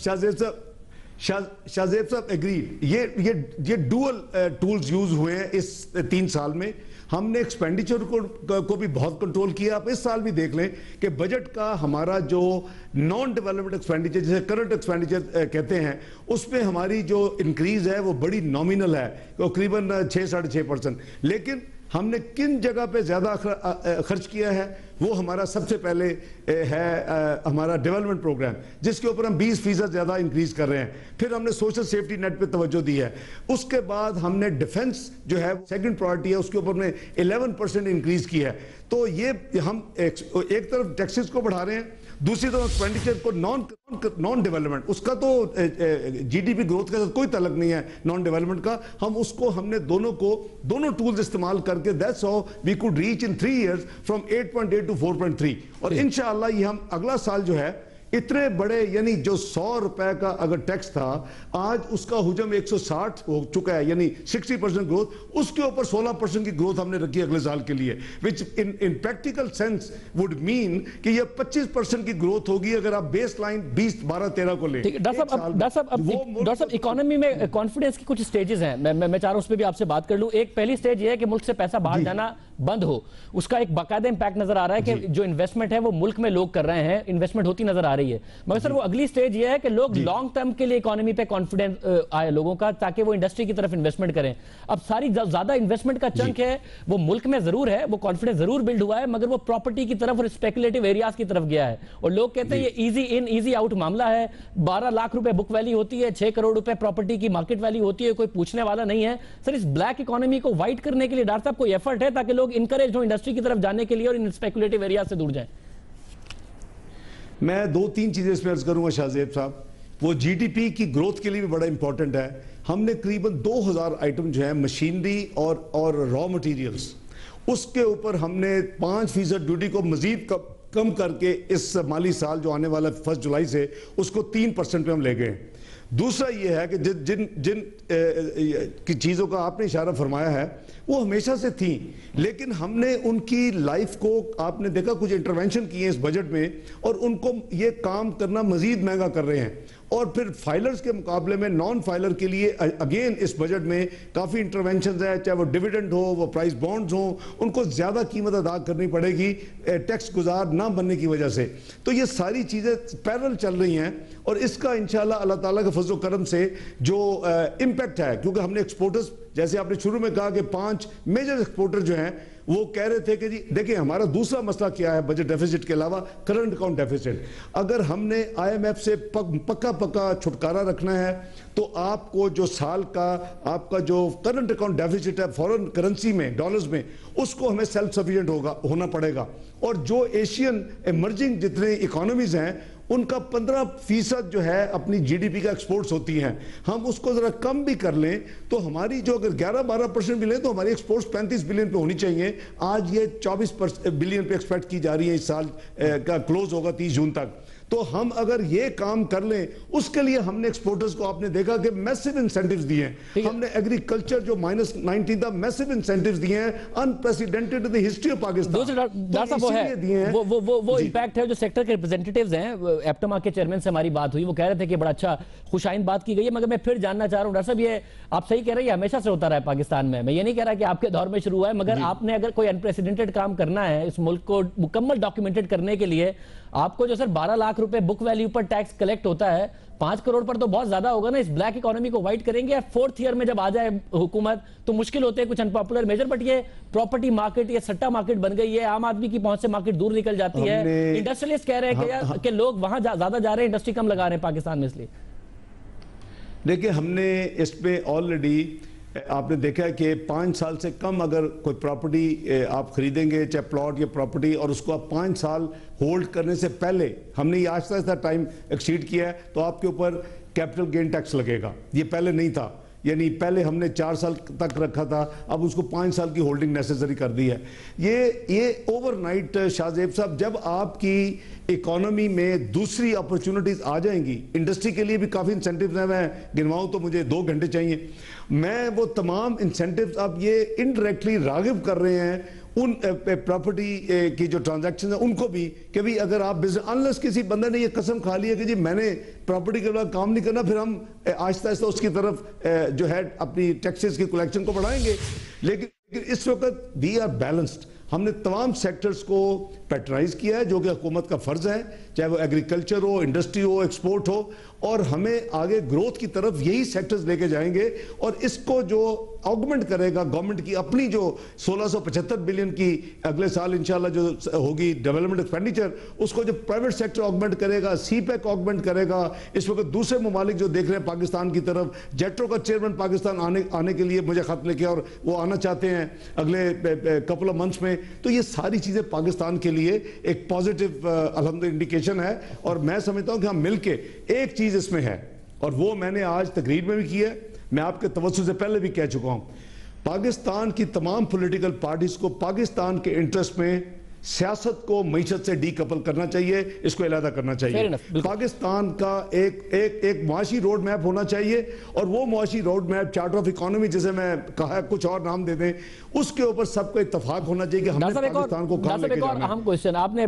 [SPEAKER 8] शाहजेब साहब एग्रीड, ये डुअल टूल्स यूज हुए हैं इस 3 साल में। हमने एक्सपेंडिचर को भी बहुत कंट्रोल किया। आप इस साल भी देख लें कि बजट का हमारा जो नॉन डेवलपमेंट एक्सपेंडिचर, जिसे करंट एक्सपेंडिचर कहते हैं, उसमें हमारी जो इंक्रीज है वो बड़ी नॉमिनल है, करीबन 6-6.5%। लेकिन हमने किन जगह पे ज्यादा खर्च किया है, वो हमारा सबसे पहले है हमारा डेवलपमेंट प्रोग्राम, जिसके ऊपर हम 20% ज्यादा इंक्रीज कर रहे हैं। फिर हमने सोशल सेफ्टी नेट पे तवज्जो दी है। उसके बाद हमने डिफेंस जो है सेकंड प्रायोरिटी है, उसके ऊपर में 11% इंक्रीज की है। तो ये हम एक तरफ टैक्सेस को बढ़ा रहे हैं, दूसरी तरफ एक्सपेंडिचर को नॉन डेवलपमेंट, उसका तो जीडीपी ग्रोथ के साथ कोई तलक नहीं है नॉन डेवलपमेंट का, हम उसको हमने दोनों टूल्स इस्तेमाल करके that's how we could reach in 3 years from 8.8 to 4.3। और इंशाअल्लाह ये हम अगला साल जो है इतने बड़े, यानी जो 100 रुपए का अगर टैक्स था आज उसका हुजम 160 हो चुका है, यानी 60% ग्रोथ, उसके ऊपर 16% की ग्रोथ हमने रखी अगले साल के लिए, which in practical sense would mean कि ये 25% की ग्रोथ होगी अगर आप बेस लाइन 20, 12, 13 को ले।
[SPEAKER 1] डॉक्टर साहब इकोनॉमी में कॉन्फिडेंस की कुछ स्टेजेस हैं, मैं चाह रहा हूं उस पर भी आपसे बात कर लूं। एक पहली स्टेज ये है कि मुल्क से पैसा बाहर जाना बंद हो, उसका एक बाकायदा इंपैक्ट नजर आ रहा है कि जो इन्वेस्टमेंट है वो मुल्क में लोग कर रहे हैं, इन्वेस्टमेंट होती नजर आ रही है, मगर सर वो अगली स्टेज ये है कि लोग लॉन्ग टर्म के लिए इकोनॉमी पे कॉन्फिडेंस आए लोगों का, ताकि वो इंडस्ट्री की तरफ इन्वेस्टमेंट करें। अब सारी ज्यादा इन्वेस्टमेंट का चंक है वो मुल्क में जरूर है, वो कॉन्फिडेंस जरूर बिल्ड हुआ है, मगर वो प्रॉपर्टी की तरफ और स्पेकुलेटिव एरियाज की तरफ गया है। और लोग कहते हैं ये इजी इन इजी आउट मामला है। 12 लाख रुपए बुक वैल्यू होती है, 6 करोड़ रुपए प्रॉपर्टी की मार्केट वैल्यू होती है, कोई पूछने वाला नहीं है। सर इस ब्लैक इकोनॉमी को वाइट करने के लिए डॉक्टर साहब कोई एफर्ट है ताकि लोग इंकरेज हो इंडस्ट्री की तरफ जाने के लिए और इन स्पेकुलेटिव एरिया से दूर जाएं?
[SPEAKER 8] मैं 2-3 चीजें इसमें अर्ज करूंगा शाहजेब साहब। वो जीडीपी की ग्रोथ के लिए भी बड़ा इंपॉर्टेंट है। हमने करीबन 2000 आइटम जो है मशीनरी और रॉ मटेरियल्स, उसके ऊपर हमने 5% ड्यूटी को मजीद कम करके इस माली साल जो आने वाला 1 जुलाई से उसको 3% पे हम ले गए। दूसरा ये है कि जिन की चीज़ों का आपने इशारा फरमाया है वो हमेशा से थी, लेकिन हमने उनकी लाइफ को आपने देखा कुछ इंटरवेंशन किए इस बजट में और उनको ये काम करना मजीद महंगा कर रहे हैं। और फिर फाइलर्स के मुकाबले में नॉन फाइलर के लिए अगेन इस बजट में काफ़ी इंटरवेंशन है, चाहे वो डिविडेंड हो, वो प्राइस बॉन्ड्स हो, उनको ज़्यादा कीमत अदा करनी पड़ेगी टैक्स गुजार ना बनने की वजह से। तो ये सारी चीज़ें पैरेलल चल रही हैं और इसका इंशाल्लाह अल्लाह ताला के फजल करम से जो इम्पैक्ट है, क्योंकि हमने एक्सपोर्टर्स, जैसे आपने शुरू में कहा कि 5 मेजर एक्सपोर्टर जो हैं वो कह रहे थे कि जी देखिए हमारा दूसरा मसला क्या है बजट डेफिसिट के अलावा, करंट अकाउंट डेफिसिट। अगर हमने IMF से पक्का छुटकारा रखना है तो आपको जो साल का आपका जो करंट अकाउंट डेफिसिट है फॉरेन करेंसी में, डॉलर्स में, उसको हमें सेल्फ सफिशिएंट होना पड़ेगा। और जो एशियन इमर्जिंग जितने इकोनॉमीज हैं उनका 15% जो है अपनी जीडीपी का एक्सपोर्ट्स होती हैं, हम उसको जरा कम भी कर लें तो हमारी जो अगर 11-12% भी लें तो हमारी एक्सपोर्ट्स 35 बिलियन पे होनी चाहिए। आज ये 24 बिलियन पे एक्सपेक्ट की जा रही है, इस साल का क्लोज होगा 30 जून तक। तो हम अगर ये काम कर लें उसके लिए हमने एक्सपोर्टर्स को आपने देखा कि मैसिव इंसेंटिव्स दिए हैं। हमने एग्रीकल्चर जो -19 था मैसिव इंसेंटिव्स दिए हैं, unprecedented in the history of Pakistan.
[SPEAKER 1] Doctor साहब वो इंपैक्ट है जो सेक्टर के रिप्रेजेंटेटिव्स हैं, एप्टमा के चेयरमैन से हमारी बात हुई, वो कह रहे थे कि बड़ा अच्छा खुशाइन बात की गई है। मगर मैं फिर जानना चाह रहा हूं डॉक्टर साहब, ये आप सही कह रहे हैं हमेशा से होता रहा है पाकिस्तान में, मैं ये नहीं कह रहा कि आपके दौर में शुरू हुआ है, मगर आपने अगर कोई अनप्रेसिडेंटेड काम करना है इस मुल्क को मुकम्मल डॉक्यूमेंटेड करने के लिए, आपको जो सर 12 लाख रुपए बुक वैल्यू पर टैक्स कलेक्ट होता है, 5 करोड़ पर तो बहुत ज्यादा होगा ना। इस ब्लैक इकोनॉमी को वाइट करेंगे या 4th ईयर में जब आ जाए हुकूमत तो मुश्किल होते हैं कुछ अनपॉपुलर मेजर, बट ये प्रॉपर्टी मार्केट, ये सट्टा मार्केट बन गई है, आम आदमी की पहुंच से मार्केट दूर निकल जाती है। इंडस्ट्रियलिस्ट कह रहे हैं कि लोग वहां ज्यादा जा रहे हैं, इंडस्ट्री कम लगा रहे हैं पाकिस्तान में। इसलिए
[SPEAKER 8] देखिए हमने इस पे ऑलरेडी आपने देखा है कि 5 साल से कम अगर कोई प्रॉपर्टी आप खरीदेंगे, चाहे प्लॉट या प्रॉपर्टी, और उसको आप 5 साल होल्ड करने से पहले, हमने ये आहिस्ता आहिस्ता टाइम एक्सीड किया है, तो आपके ऊपर कैपिटल गेन टैक्स लगेगा। ये पहले नहीं था, यानी पहले हमने 4 साल तक रखा था, अब उसको 5 साल की होल्डिंग नेसेसरी कर दी है। ये ओवरनाइट शाहजेब साहब, जब आपकी इकोनॉमी में दूसरी अपॉर्चुनिटीज आ जाएंगी, इंडस्ट्री के लिए भी काफ़ी इंसेंटिव्स हैं, मैं गिनवाऊं तो मुझे 2 घंटे चाहिए। मैं वो तमाम इंसेंटिव्स अब ये इनडायरेक्टली रागिब कर रहे हैं उन प्रॉपर्टी की जो ट्रांजैक्शन है उनको भी, कि भाई अगर आप बिजनेस, अनलेस किसी बंदे ने ये कसम खा ली है कि जी मैंने प्रॉपर्टी के बाद काम नहीं करना, फिर हम आहिस्ता आहिस्ता उसकी तरफ जो है अपनी टैक्सेस की कलेक्शन को बढ़ाएंगे। लेकिन इस वक्त वी आर बैलेंस्ड, हमने तमाम सेक्टर्स को पैट्रनाइज किया है जो कि हुकूमत का फर्ज है, चाहे वो एग्रीकल्चर हो, इंडस्ट्री हो, एक्सपोर्ट हो, और हमें आगे ग्रोथ की तरफ यही सेक्टर्स लेके जाएंगे। और इसको जो ऑगमेंट करेगा गवर्नमेंट की अपनी जो 1675 बिलियन की अगले साल इंशाल्लाह जो होगी डेवलपमेंट एक्सपेंडिचर, उसको जो प्राइवेट सेक्टर ऑगमेंट करेगा, सीपैक ऑगमेंट करेगा। इस वक्त दूसरे ममालिक जो देख रहे हैं पाकिस्तान की तरफ, जेट्रो का चेयरमैन पाकिस्तान आने के लिए मुझे खत लेके, और वो आना चाहते हैं अगले कपल ऑफ मंथ्स में। तो ये सारी चीजें पाकिस्तान के लिए एक पॉजिटिव अल्हम्दुलिल्लाह इंडिकेशन है। और मैं समझता हूं कि हम मिलके एक चीज इसमें है, और वो मैंने आज तकरीर में भी की है, मैं आपके तवज्जुह से पहले भी कह चुका हूं, पाकिस्तान की तमाम पॉलिटिकल पार्टीज को पाकिस्तान के इंटरेस्ट में सियासत को मईशत से डीकपल करना चाहिए, इसको अलहदा करना चाहिए। पाकिस्तान का एक मुआशी रोड मैप होना चाहिए, और वो मुआशी road map charter of economy, जैसे मैं कहा कुछ और नाम दे दें, उसके ऊपर सबको इत्तेफाक होना चाहिए कि हमने पाकिस्तान को कहां लेके जाना है।
[SPEAKER 1] अहम क्वेश्चन आपने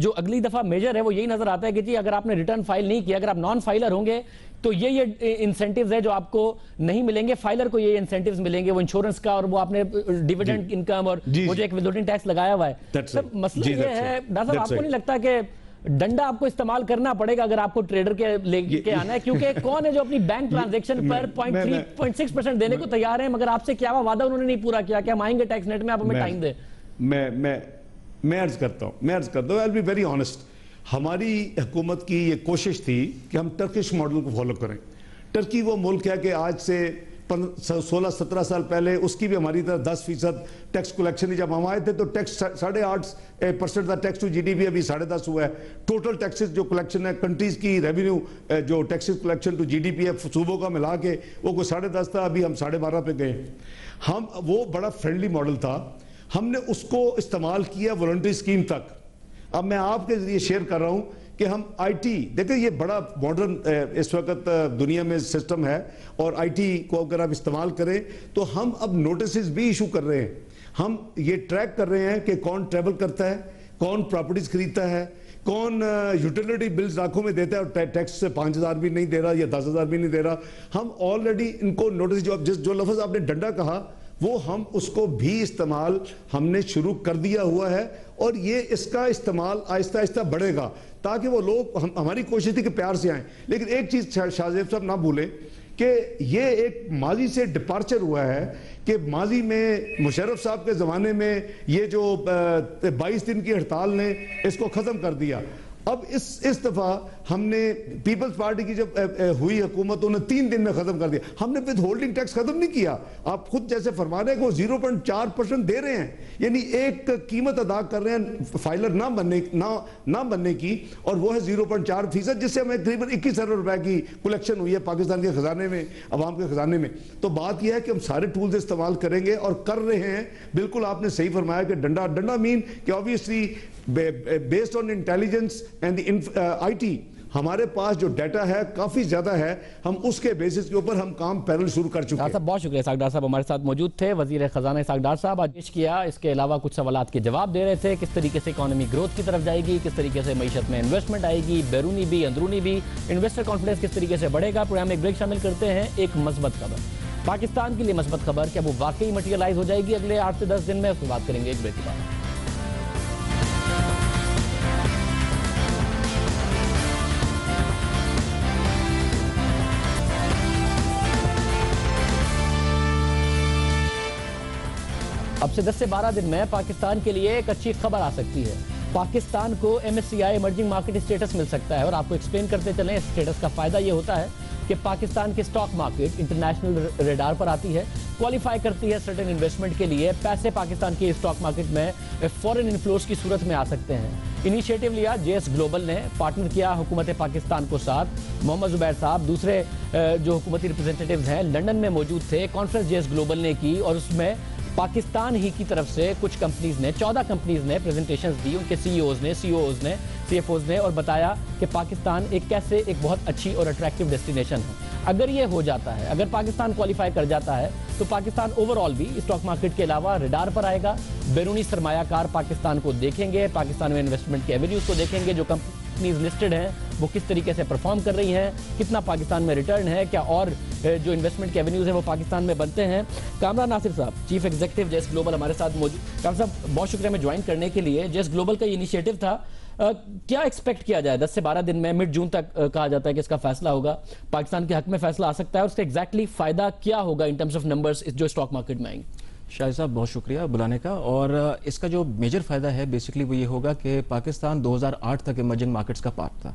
[SPEAKER 1] जो अगली दफा मेजर है वो यही नजर आता है कि जी अगर आपने रिटर्न फाइल नहीं किया, अगर आप नॉन फाइलर होंगे तो ये इंसेंटिव्स है जो आपको नहीं मिलेंगे, फाइलर को ये इंसेंटिव्स मिलेंगे, वो इंश्योरेंस का, और वो आपने डिविडेंड इनकम और वो जो एक विदहोल्डिंग टैक्स लगाया हुआ है। सर मसला ये है डॉक्टर साहब, आपको नहीं लगता कि डंडा आपको इस्तेमाल करना पड़ेगा अगर आपको ट्रेडर के लेके आना है, क्योंकि कौन है जो अपनी बैंक ट्रांजैक्शन पर 0.3-0.6% देने को तैयार है, मगर आपसे क्या हुआ वादा उन्होंने नहीं पूरा किया कि हम आएंगे टैक्स नेट में, आप हमें टाइम दे।
[SPEAKER 8] मैं अर्ज करता हूं, I will be very honest. हमारी हुकूमत की ये कोशिश थी कि हम टर्किश मॉडल को फॉलो करें। टर्की वो मुल्क है कि आज से 16-17 साल पहले उसकी भी हमारी तरह 10% टैक्स कलेक्शन ही, जब हम आए थे तो टैक्स 8.5% था टैक्स टू जीडीपी, अभी 10.5 हुआ है। टोटल टैक्सेस जो कलेक्शन है कंट्रीज की, रेवेन्यू जो टैक्सेस कलेक्शन टू जीडीपी है सूबों का मिला के वो कोई 10.5 था, अभी हम 12.5 पे गए। हम वो बड़ा फ्रेंडली मॉडल था, हमने उसको इस्तेमाल किया वॉलंटरी स्कीम तक। अब मैं आपके जरिए शेयर कर रहा हूं कि हम आईटी, देखिए ये बड़ा मॉडर्न इस वक्त दुनिया में सिस्टम है, और आईटी को अगर आप इस्तेमाल करें तो हम अब नोटिस भी इशू कर रहे हैं। हम ये ट्रैक कर रहे हैं कि कौन ट्रैवल करता है, कौन प्रॉपर्टीज खरीदता है, कौन यूटिलिटी बिल्स लाखों में देता है और टैक्स से 5,000 भी नहीं दे रहा या 10,000 भी नहीं दे रहा। हम ऑलरेडी इनको नोटिस, जो लफ्ज आपने डंडा कहा वो हम उसको भी इस्तेमाल हमने शुरू कर दिया हुआ है, और ये इसका इस्तेमाल आहिस्ता आहिस्ता बढ़ेगा ताकि वो लोग, हमारी कोशिश थी कि प्यार से आए। लेकिन एक चीज शाहजेब साहब ना भूलें कि ये एक माजी से डिपार्चर हुआ है कि माजी में मुशर्रफ साहब के ज़माने में ये जो 22 दिन की हड़ताल ने इसको ख़त्म कर दिया। अब इस दफ़ा हमने पीपल्स पार्टी की जब हुई हुकूमत, उन्होंने 3 दिन में ख़त्म कर दिया। हमने विद होल्डिंग टैक्स ख़त्म नहीं किया, आप खुद जैसे फरमा रहे हैं कि वो 0.4% दे रहे हैं, यानी एक कीमत अदा कर रहे हैं फाइलर ना बनने की, और वो है 0.4%, जिससे हमें करीबन 21 अरब रुपए की कलेक्शन हुई है पाकिस्तान के खजाने में, अवाम के खजाने में। तो बात यह है कि हम सारे टूल्स इस्तेमाल करेंगे और कर रहे हैं। बिल्कुल आपने सही फरमाया कि डंडा मीन कि obviously based on intelligence and IT हमारे पास जो डाटा है काफी ज्यादा है, हम उसके बेसिस के ऊपर हम काम पैरेलल शुरू कर चुके हैं।
[SPEAKER 1] बहुत शुक्रिया। इसहाक डार साहब हमारे साथ मौजूद थे, वजीर खजाना इसहाक डार साहब आज पेश किया। इसके अलावा कुछ सवालात के जवाब दे रहे थे, किस तरीके से इकोनॉमी ग्रोथ की तरफ जाएगी, किस तरीके से मईशत में इन्वेस्टमेंट आएगी, बैरूनी भी अंदरूनी भी, इन्वेस्टर कॉन्फिडेंस किस तरीके से बढ़ेगा। प्रोग्राम में एक ब्रेक शामिल करते हैं। एक मस्बत खबर, पाकिस्तान के लिए मस्बत खबर, क्या वो वाकई मटीरियलाइज हो जाएगी अगले 8 से 10 दिन में, उसकी बात करेंगे एक ब्रेक के बाद। अब से 10 से 12 दिन में पाकिस्तान के लिए एक अच्छी खबर आ सकती है। पाकिस्तान को MSCI इमर्जिंग मार्केट स्टेटस मिल सकता है, और आपको एक्सप्लेन करते चलें। स्टेटस का फायदा ये होता है कि पाकिस्तान की स्टॉक मार्केट इंटरनेशनल रेडार पर आती है, क्वालिफाई करती है सर्टेन इन्वेस्टमेंट के लिए। पैसे पाकिस्तान की स्टॉक मार्केट में फॉरेन इन्फ्लोज की सूरत में आ सकते हैं। इनिशिएटिव लिया JS ग्लोबल ने, पार्टनर किया हुकूमत पाकिस्तान को साथ। मोहम्मद जुबैर साहब दूसरे जो हुकूमती रिप्रेजेंटेटिव्स हैं लंदन में मौजूद थे। कॉन्फ्रेंस JS ग्लोबल ने की, और उसमें पाकिस्तान ही की तरफ से कुछ कंपनीज ने, 14 कंपनीज ने प्रेजेंटेशंस दी, उनके CEOs ने, COOs ने, CFOs ने, और बताया कि पाकिस्तान एक कैसे एक बहुत अच्छी और अट्रैक्टिव डेस्टिनेशन है। अगर ये हो जाता है, अगर पाकिस्तान क्वालिफाई कर जाता है, तो पाकिस्तान ओवरऑल भी स्टॉक मार्केट के अलावा रेडार पर आएगा। बैरूनी सरमायाकार पाकिस्तान को देखेंगे, पाकिस्तान में इन्वेस्टमेंट के एवेन्यूज को देखेंगे, जो कंपनीज लिस्टेड हैं वो किस तरीके से परफॉर्म कर रही हैं, कितना पाकिस्तान में रिटर्न है, क्या और जो इन्वेस्टमेंट के एवेन्यूज हैं वो पाकिस्तान में बनते हैं। कामरान नासिर साहब, चीफ एग्जीक्यूटिव JS ग्लोबल हमारे साथ मौजूद। कामरान साहब बहुत शुक्रिया हमें ज्वाइन करने के लिए। JS ग्लोबल का ये इनिशिएटिव था, क्या एक्सपेक्ट किया जाए 10 से 12 दिन में, मिड जून तक कहा जाता है कि इसका फैसला होगा, पाकिस्तान के हक में फैसला आ सकता है, और उसका एग्जैक्टली फायदा क्या होगा इन टर्म्स ऑफ नंबर्स जो स्टॉक मार्केट में आएंगे?
[SPEAKER 9] शाहिद साहब बहुत शुक्रिया बुलाने का। और इसका जो मेजर फ़ायदा है बेसिकली वो ये होगा कि पाकिस्तान 2008 तक इमर्जिंग मार्केट्स का पार्ट था।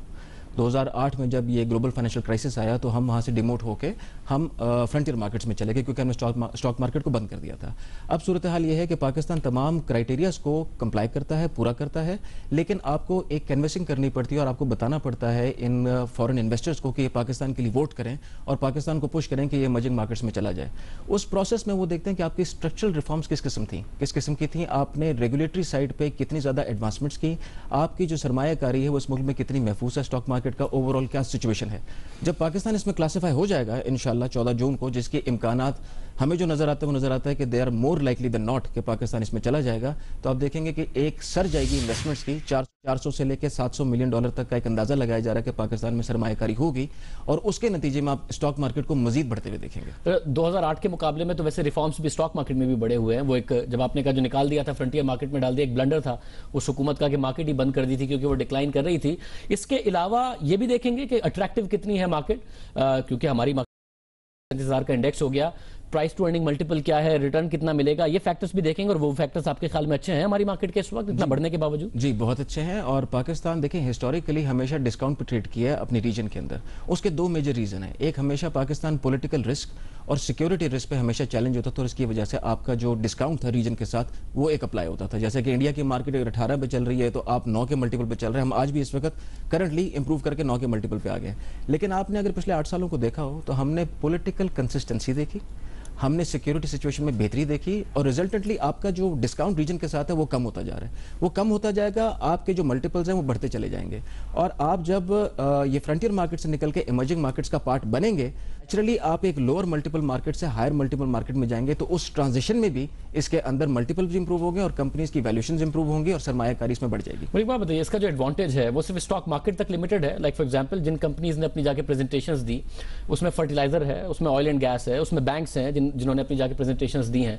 [SPEAKER 9] 2008 में जब ये ग्लोबल फाइनेंशियल क्राइसिस आया तो हम वहाँ से डिमोट होकर हम फ्रंटियर मार्केट्स में चले गए, क्योंकि हमने स्टॉक मार्केट को बंद कर दिया था। अब सूरत हाल ये है कि पाकिस्तान तमाम क्राइटेरियाज को कंप्लाई करता है, पूरा करता है, लेकिन आपको एक कैनवेसिंग करनी पड़ती है और आपको बताना पड़ता है इन फॉरेन इन्वेस्टर्स को कि ये पाकिस्तान के लिए वोट करें और पाकिस्तान को पुश करें कि ये इमर्जिंग मार्केट्स में चला जाए। उस प्रोसेस में वो देखते हैं कि आपकी स्ट्रक्चरल रिफॉर्म्स किस किस्म की थी, आपने रेगुलेटरी साइड पर कितनी ज़्यादा एडवांसमेंट्स की, आपकी जो सरमायाकारी है वो इस मुल्क में कितनी महफूज है, स्टॉक मार्केट का ओवरऑल क्या सिचुएशन है। जब पाकिस्तान इसमें क्लासिफाई हो जाएगा इंशाल्लाह 14 जून को, जिसके इम्कानात हमें जो नजर आता है वो नजर आता है कि they are more likely than not कि पाकिस्तान इसमें चला जाएगा। तो आप देखेंगे कि एक सर्ज आएगी इन्वेस्टमेंट्स की, 400 से लेकर $700 मिलियन तक का एक अंदाजा लगाया जा रहा है कि पाकिस्तान में सरमायाकारी होगी, और उसके नतीजे में आप स्टॉक मार्केट को मजीद बढ़ते हुए देखेंगे।
[SPEAKER 1] 2008 के मुकाबले में तो वैसे रिफॉर्म्स भी स्टॉक मार्केट में भी बड़े हुए हैं। वो एक जब आपने कहा जो निकाल दिया था फ्रंटियर मार्केट में डाल दिया, एक ब्लंडर था उस हुकूमत का कि मार्केट ही बंद कर दी थी क्योंकि वो डिक्लाइन कर रही थी। इसके अलावा ये भी देखेंगे कि अट्रैक्टिव कितनी है मार्केट, क्योंकि हमारी मार्केट 30,000 का इंडेक्स हो गया, प्राइस टू अर्निंग मल्टीपल क्या है, रिटर्न कितना मिलेगा, ये फैक्टर्स भी देखेंगे। और वो फैक्टर्स आपके ख्याल में अच्छे हैं हमारी मार्केट के इस वक्त इतना बढ़ने के बावजूद?
[SPEAKER 9] जी बहुत अच्छे हैं। और पाकिस्तान देखें हिस्टोरिकली हमेशा डिस्काउंट पे ट्रेड किया है अपनी रीजन के अंदर। उसके दो मेजर रीजन है, एक हमेशा पाकिस्तान पॉलिटिकल रिस्क और सिक्योरिटी रिस्क पे हमेशा चैलेंज होता था, और इसकी वजह से आपका जो डिस्काउंट था रीजन के साथ वो एक अप्लाई होता था। जैसे कि इंडिया की मार्केट अगर 18 पे चल रही है तो आप 9 के मल्टीपल पे चल रहे हैं। हम आज भी इस वक्त करंटली इंप्रूव करके 9 के मल्टीपल पे आ गए। लेकिन आपने अगर पिछले 8 सालों को देखा हो तो हमने पॉलिटिकल कंसिस्टेंसी देखी, हमने सिक्योरिटी सिचुएशन में बेहतरी देखी, और रिजल्टेंटली आपका जो डिस्काउंट रीजन के साथ है वो कम होता जा रहा है। वो कम होता जाएगा, आपके जो मल्टीपल्स हैं वो बढ़ते चले जाएंगे। और आप जब ये फ्रंटियर मार्केट से निकल के इमर्जिंग मार्केट्स का पार्ट बनेंगे, नेचुरली आप एक लोअर मल्टीपल मार्केट से हायर मल्टीपल मार्केट में जाएंगे। तो उस ट्रांजिशन में भी इसके अंदर मल्टीपल भी इंप्रूव होंगे और कंपनीज की वैल्यूएशंस इंप्रूव होंगी और सरमायाकारी इसमें बढ़ जाएगी।
[SPEAKER 1] मुझे बात बताइए, इसका जो एडवांटेज है वो सिर्फ स्टॉक मार्केट तक लिमिटेड है? लाइक फॉर एग्जांपल जिन कंपनीज ने अपनी जाके प्रेजेंटेशंस दी, उसमें फर्टिलाइजर है, उसमें ऑयल एंड गैस है, उसमें बैंक्स हैं जिन्होंने अपनी जाके प्रेजेंटेशंस दी हैं।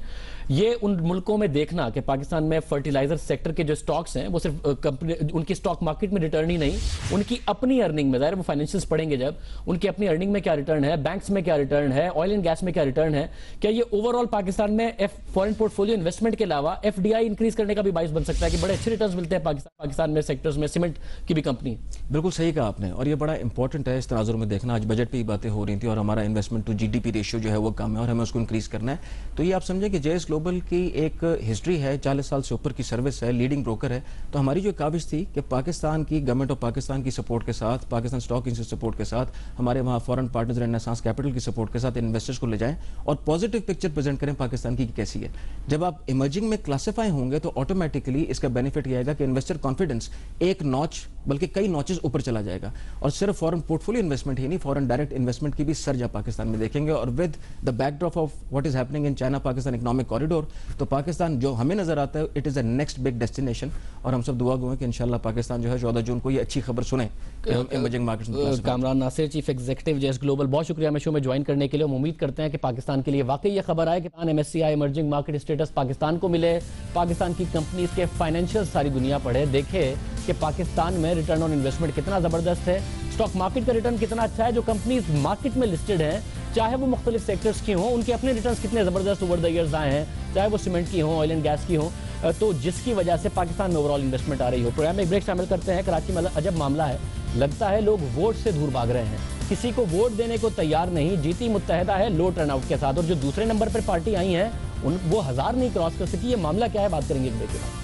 [SPEAKER 1] ये उन मुल्कों में देखना कि पाकिस्तान में फर्टिलाइजर सेक्टर के जो स्टॉक्स हैं वो सिर्फ कंपनी उनकी स्टॉक मार्केट में रिटर्न ही नहीं, उनकी अपनी अर्निंग में, ज़ाहिर वो फाइनेंशियल्स पढ़ेंगे जब, उनकी अपनी अर्निंग में क्या रिटर्न है, बैंक्स में क्या रिटर्न है, ऑयल एंड गैस में क्या रिटर्न है, क्या ये ओवरऑल पाकिस्तान में फॉरेन पोर्टफोलियो इन्वेस्टमेंट के अलावा एफडीआई इंक्रीज करने का भी बाइस बन सकता है कि बड़े अच्छे रिटर्न्स मिलते हैं पाकिस्तान में सेक्टर्स में, सीमेंट की भी कंपनी।
[SPEAKER 9] बिल्कुल सही कहा आपने, और ये बड़ा इंपॉर्टेंट है इस तनाजुर में देखना। आज बजट पे ही बातें हो रही थी और हमारा इन्वेस्टमेंट टू जीडीपी रेशियो जो है वो कम है और हमें उसको इंक्रीज करना है। तो ये आप समझें कि जेएस ग्लोबल की एक हिस्ट्री है, 40 साल से ऊपर की सर्विस है, लीडिंग ब्रोकर है। तो हमारी जो काविश थी कि पाकिस्तान की गवर्नमेंट ऑफ पाकिस्तान की सपोर्ट के साथ, पाकिस्तान स्टॉक एक्सचेंज सपोर्ट के साथ, हमारे वहाँ फॉरेन पार्टनर्स रेनेसांस कैपिटल की सपोर्ट के साथ इन्वेस्टर्स को ले जाएं और पॉजिटिव पिक्चर प्रेजेंट करें पाकिस्तान की कैसी है। जब आप इमर्जिंग में क्लासिफाई होंगे तो ऑटोमेटिकली इसका बेनिफिट यह आएगा कि इन्वेस्टर कॉन्फिडेंस एक नॉच बल्कि कई नॉचेस ऊपर चला जाएगा। और सिर्फ फॉरेन पोर्टफोलियो इन्वेस्टमेंट ही नहीं, फॉरेन डायरेक्ट इन्वेस्टमेंट की भी सर्ज आप पाकिस्तान में देखेंगे। और with the backdrop of what is happening in China Pakistan economic corridor, तो पाकिस्तान जो हमें नजर आता है it is a next big destination. और हम सब दुआ गो हैं कि इंशाल्लाह पाकिस्तान जो है 14 जून को ये अच्छी खबर सुने कि हम इमर्जिंग मार्केट्स में।
[SPEAKER 1] Kamran Nasir, chief executive JS global, बहुत शुक्रिया हमें शो में ज्वाइन करने के लिए। हम उम्मीद करते हैं कि पाकिस्तान के लिए वाकई ये खबर आए कि MSCI emerging market status Pakistan को मिले, पाकिस्तान की कंपनीज के फाइनेंशियल सारी दुनिया पढ़े, देखे कि पाकिस्तान में रिटर्न ऑन इन्वेस्टमेंट कितना जबरदस्त है, स्टॉक मार्केट का रिटर्न कितना अच्छा है, जो कंपनीज मार्केट में लिस्टेड हैं चाहे वो मुख्तलिफ सेक्टर्स की हों, उनके अपने रिटर्न्स कितने जबरदस्त ओवर द ईयर्स आए हैं, चाहे वो सीमेंट की हों, ऑयल एंड गैस की हों, तो जिसकी वजह से पाकिस्तान में ओवरऑल इन्वेस्टमेंट आ रही हो। प्रोग्राम में एक ब्रेक शामिल करते हैं। कराची में अजब मामला है, लगता है लोग वोट से दूर भाग रहे हैं, किसी को वोट देने को तैयार नहीं। जीती मुत्तहदा है लो टर्नआउट के साथ, और जो दूसरे नंबर पर पार्टी आई हैं वो 1000 नहीं क्रॉस कर सकी। ये मामला क्या है, बात करेंगे एक ब्रेक के बाद।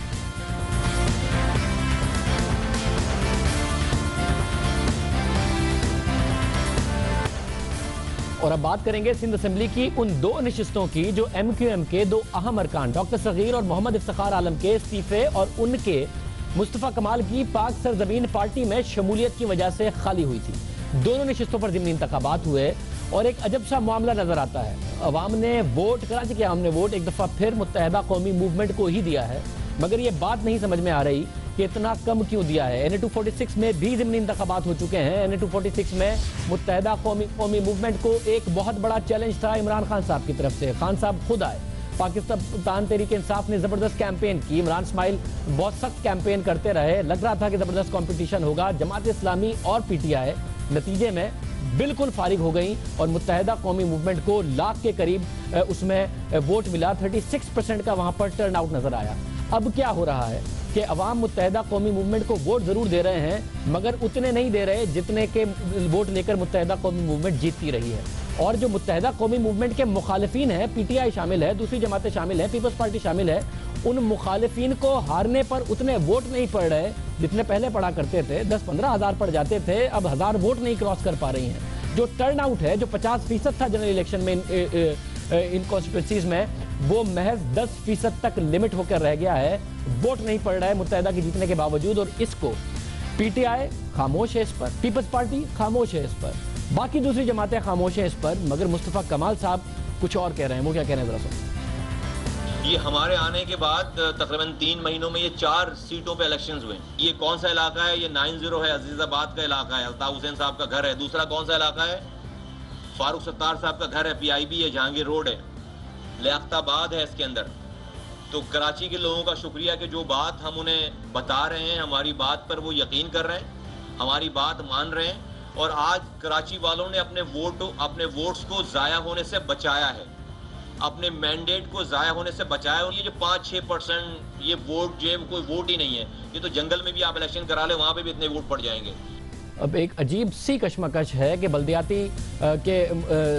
[SPEAKER 1] और अब बात करेंगे सिंध असेंबली की उन 2 नशिस्तों की जो एमक्यूएम के 2 अहम अरकान डॉक्टर सगीर और मोहम्मद इफ्तिखार आलम के इस्तीफे और उनके मुस्तफा कमाल की पाक सरजमीन पार्टी में शमूलियत की वजह से खाली हुई थी। दोनों नशिस्तों पर ज़िमनी इंतखाबात हुए और एक अजब सा मामला नजर आता है। अवाम ने वोट, कराची के अवाम ने वोट एक दफ़ा फिर मुत्तहदा कौमी मूवमेंट को ही दिया है, मगर ये बात नहीं समझ में आ रही कि इतना कम क्यों दिया है। NA-246 में भी ज़िमनी इंतखाबात हो चुके हैं। NA-246 में मुत्तहदा कौमी मूवमेंट को एक बहुत बड़ा चैलेंज था इमरान खान साहब की तरफ से। खान साहब खुद आए, पाकिस्तान तहरीक इंसाफ ने ज़बरदस्त कैंपेन की, इमरान इस्माइल बहुत सख्त कैंपेन करते रहे, लग रहा था कि ज़बरदस्त कंपटीशन होगा। जमात इस्लामी और PTI नतीजे में बिल्कुल फारिग हो गई और मुत्तहदा कौमी मूवमेंट को लाख के करीब उसमें वोट मिला। 36% का वहाँ पर टर्न आउट नजर आया। अब क्या हो रहा है कि अवाम मुत्तहदा कौमी मूवमेंट को वोट जरूर दे रहे हैं, मगर उतने नहीं दे रहे जितने के वोट लेकर मुत्तहदा कौमी मूवमेंट जीतती रही है। और जो मुत्तहदा कौमी मूवमेंट के मुखालिफिन हैं, PTI शामिल है, दूसरी जमातें शामिल हैं, पीपल्स पार्टी शामिल है, उन मुखालिफिन को हारने पर उतने वोट नहीं पड़ रहे जितने पहले पड़ा करते थे। 10-15 हज़ार पड़ जाते थे, अब 1000 वोट नहीं क्रॉस कर पा रही हैं। जो टर्न आउट है, जो 50% था जनरल इलेक्शन में इन कॉन्स्टिट्यूंसीज में, वो महज 10% तक लिमिट होकर रह गया है। वोट नहीं पड़ रहा है मुत्तहदा के जीतने के बावजूद, और इसको PTI खामोश है इस पर, पीपल्स पार्टी खामोश है इस पर, बाकी दूसरी जमातें खामोश हैं इस पर, मगर मुस्तफा कमाल साहब कुछ और कह रहे हैं। वो क्या कह रहे हैं जरा सुनो।
[SPEAKER 10] ये हमारे आने के बाद तकरीबन 3 महीनों में ये 4 सीटों पे इलेक्शंस हुए। ये कौन सा इलाका है? ये 90 है, अजीजाबाद का इलाका है, अल्ताफ हुसैन साहब का घर है। दूसरा कौन सा इलाका है? फारूक सत्तार साहब का घर है, PIB है, जहांगीर रोड है, लियाकताबाद है इसके अंदर। तो कराची के लोगों का शुक्रिया कि जो बात हम उन्हें बता रहे हैं, हमारी बात पर वो यकीन कर रहे हैं, हमारी बात मान रहे हैं। और आज कराची वालों ने अपने वोट्स को ज़ाया होने से बचाया है, अपने मैंडेट को ज़ाया होने से बचाया। और ये जो 5-6% ये वोट जो है कोई वोट ही नहीं है। ये तो जंगल में भी आप इलेक्शन करा ले, वहाँ पे भी इतने वोट पड़ जाएंगे।
[SPEAKER 1] अब एक अजीब सी कशमकश है कि बल्दियाती के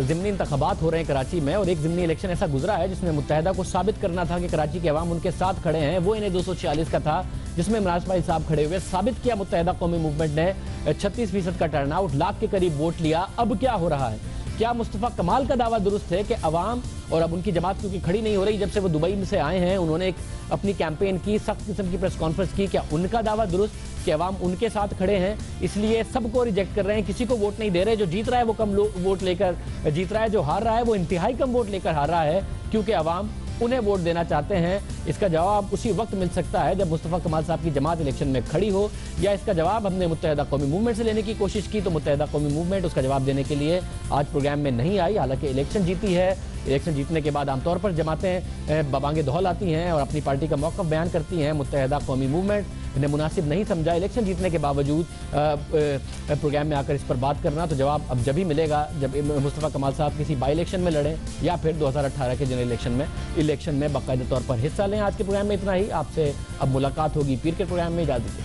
[SPEAKER 1] ज़िमनी इंतखाबात हो रहे हैं कराची में, और एक ज़िमनी इलेक्शन ऐसा गुजरा है जिसमें मुत्तहदा को साबित करना था कि कराची के अवाम उनके साथ खड़े हैं। वो इन्हें 246 का था जिसमें इमरान भाई साहब खड़े हुए, साबित किया मुत्तहदा कौमी मूवमेंट ने 36% का टर्नआउट, लाख के करीब वोट लिया। अब क्या हो रहा है? क्या मुस्तफ़ा कमाल का दावा दुरुस्त है कि अवाम, और अब उनकी जमात क्योंकि खड़ी नहीं हो रही, जब से वो दुबई से आए हैं उन्होंने एक अपनी कैंपेन की, सख्त किस्म की प्रेस कॉन्फ्रेंस की, क्या उनका दावा दुरुस्त कि अवाम उनके साथ खड़े हैं इसलिए सबको रिजेक्ट कर रहे हैं, किसी को वोट नहीं दे रहे? जो जीत रहा है वो कम वोट लेकर जीत रहा है, जो हार रहा है वो इंतहाई कम वोट लेकर हार रहा है क्योंकि अवाम उन्हें वोट देना चाहते हैं। इसका जवाब उसी वक्त मिल सकता है जब मुस्तफ़ा कमाल साहब की जमात इलेक्शन में खड़ी हो, या इसका जवाब हमने मुत्तहदा कौमी मूवमेंट से लेने की कोशिश की तो मुत्तहदा कौमी मूवमेंट उसका जवाब देने के लिए आज प्रोग्राम में नहीं आई। हालांकि इलेक्शन जीती है, इलेक्शन जीतने के बाद आमतौर पर जमातें बबांगे दौल आती हैं और अपनी पार्टी का मौक़िफ़ बयान करती हैं। मुत्तहदा कौमी मूवमेंट ने मुनासिब नहीं समझा इलेक्शन जीतने के बावजूद प्रोग्राम में आकर इस पर बात करना। तो जवाब अब जब ही मिलेगा जब मुस्तफ़ा कमाल साहब किसी बाई इलेक्शन में लड़ें या फिर 2018 के जनरल इलेक्शन में बाकायदा तौर पर हिस्सा लें। आज के प्रोग्राम में इतना ही। आपसे अब मुलाकात होगी पीर के प्रोग्राम में। इजाज़त दीजिए।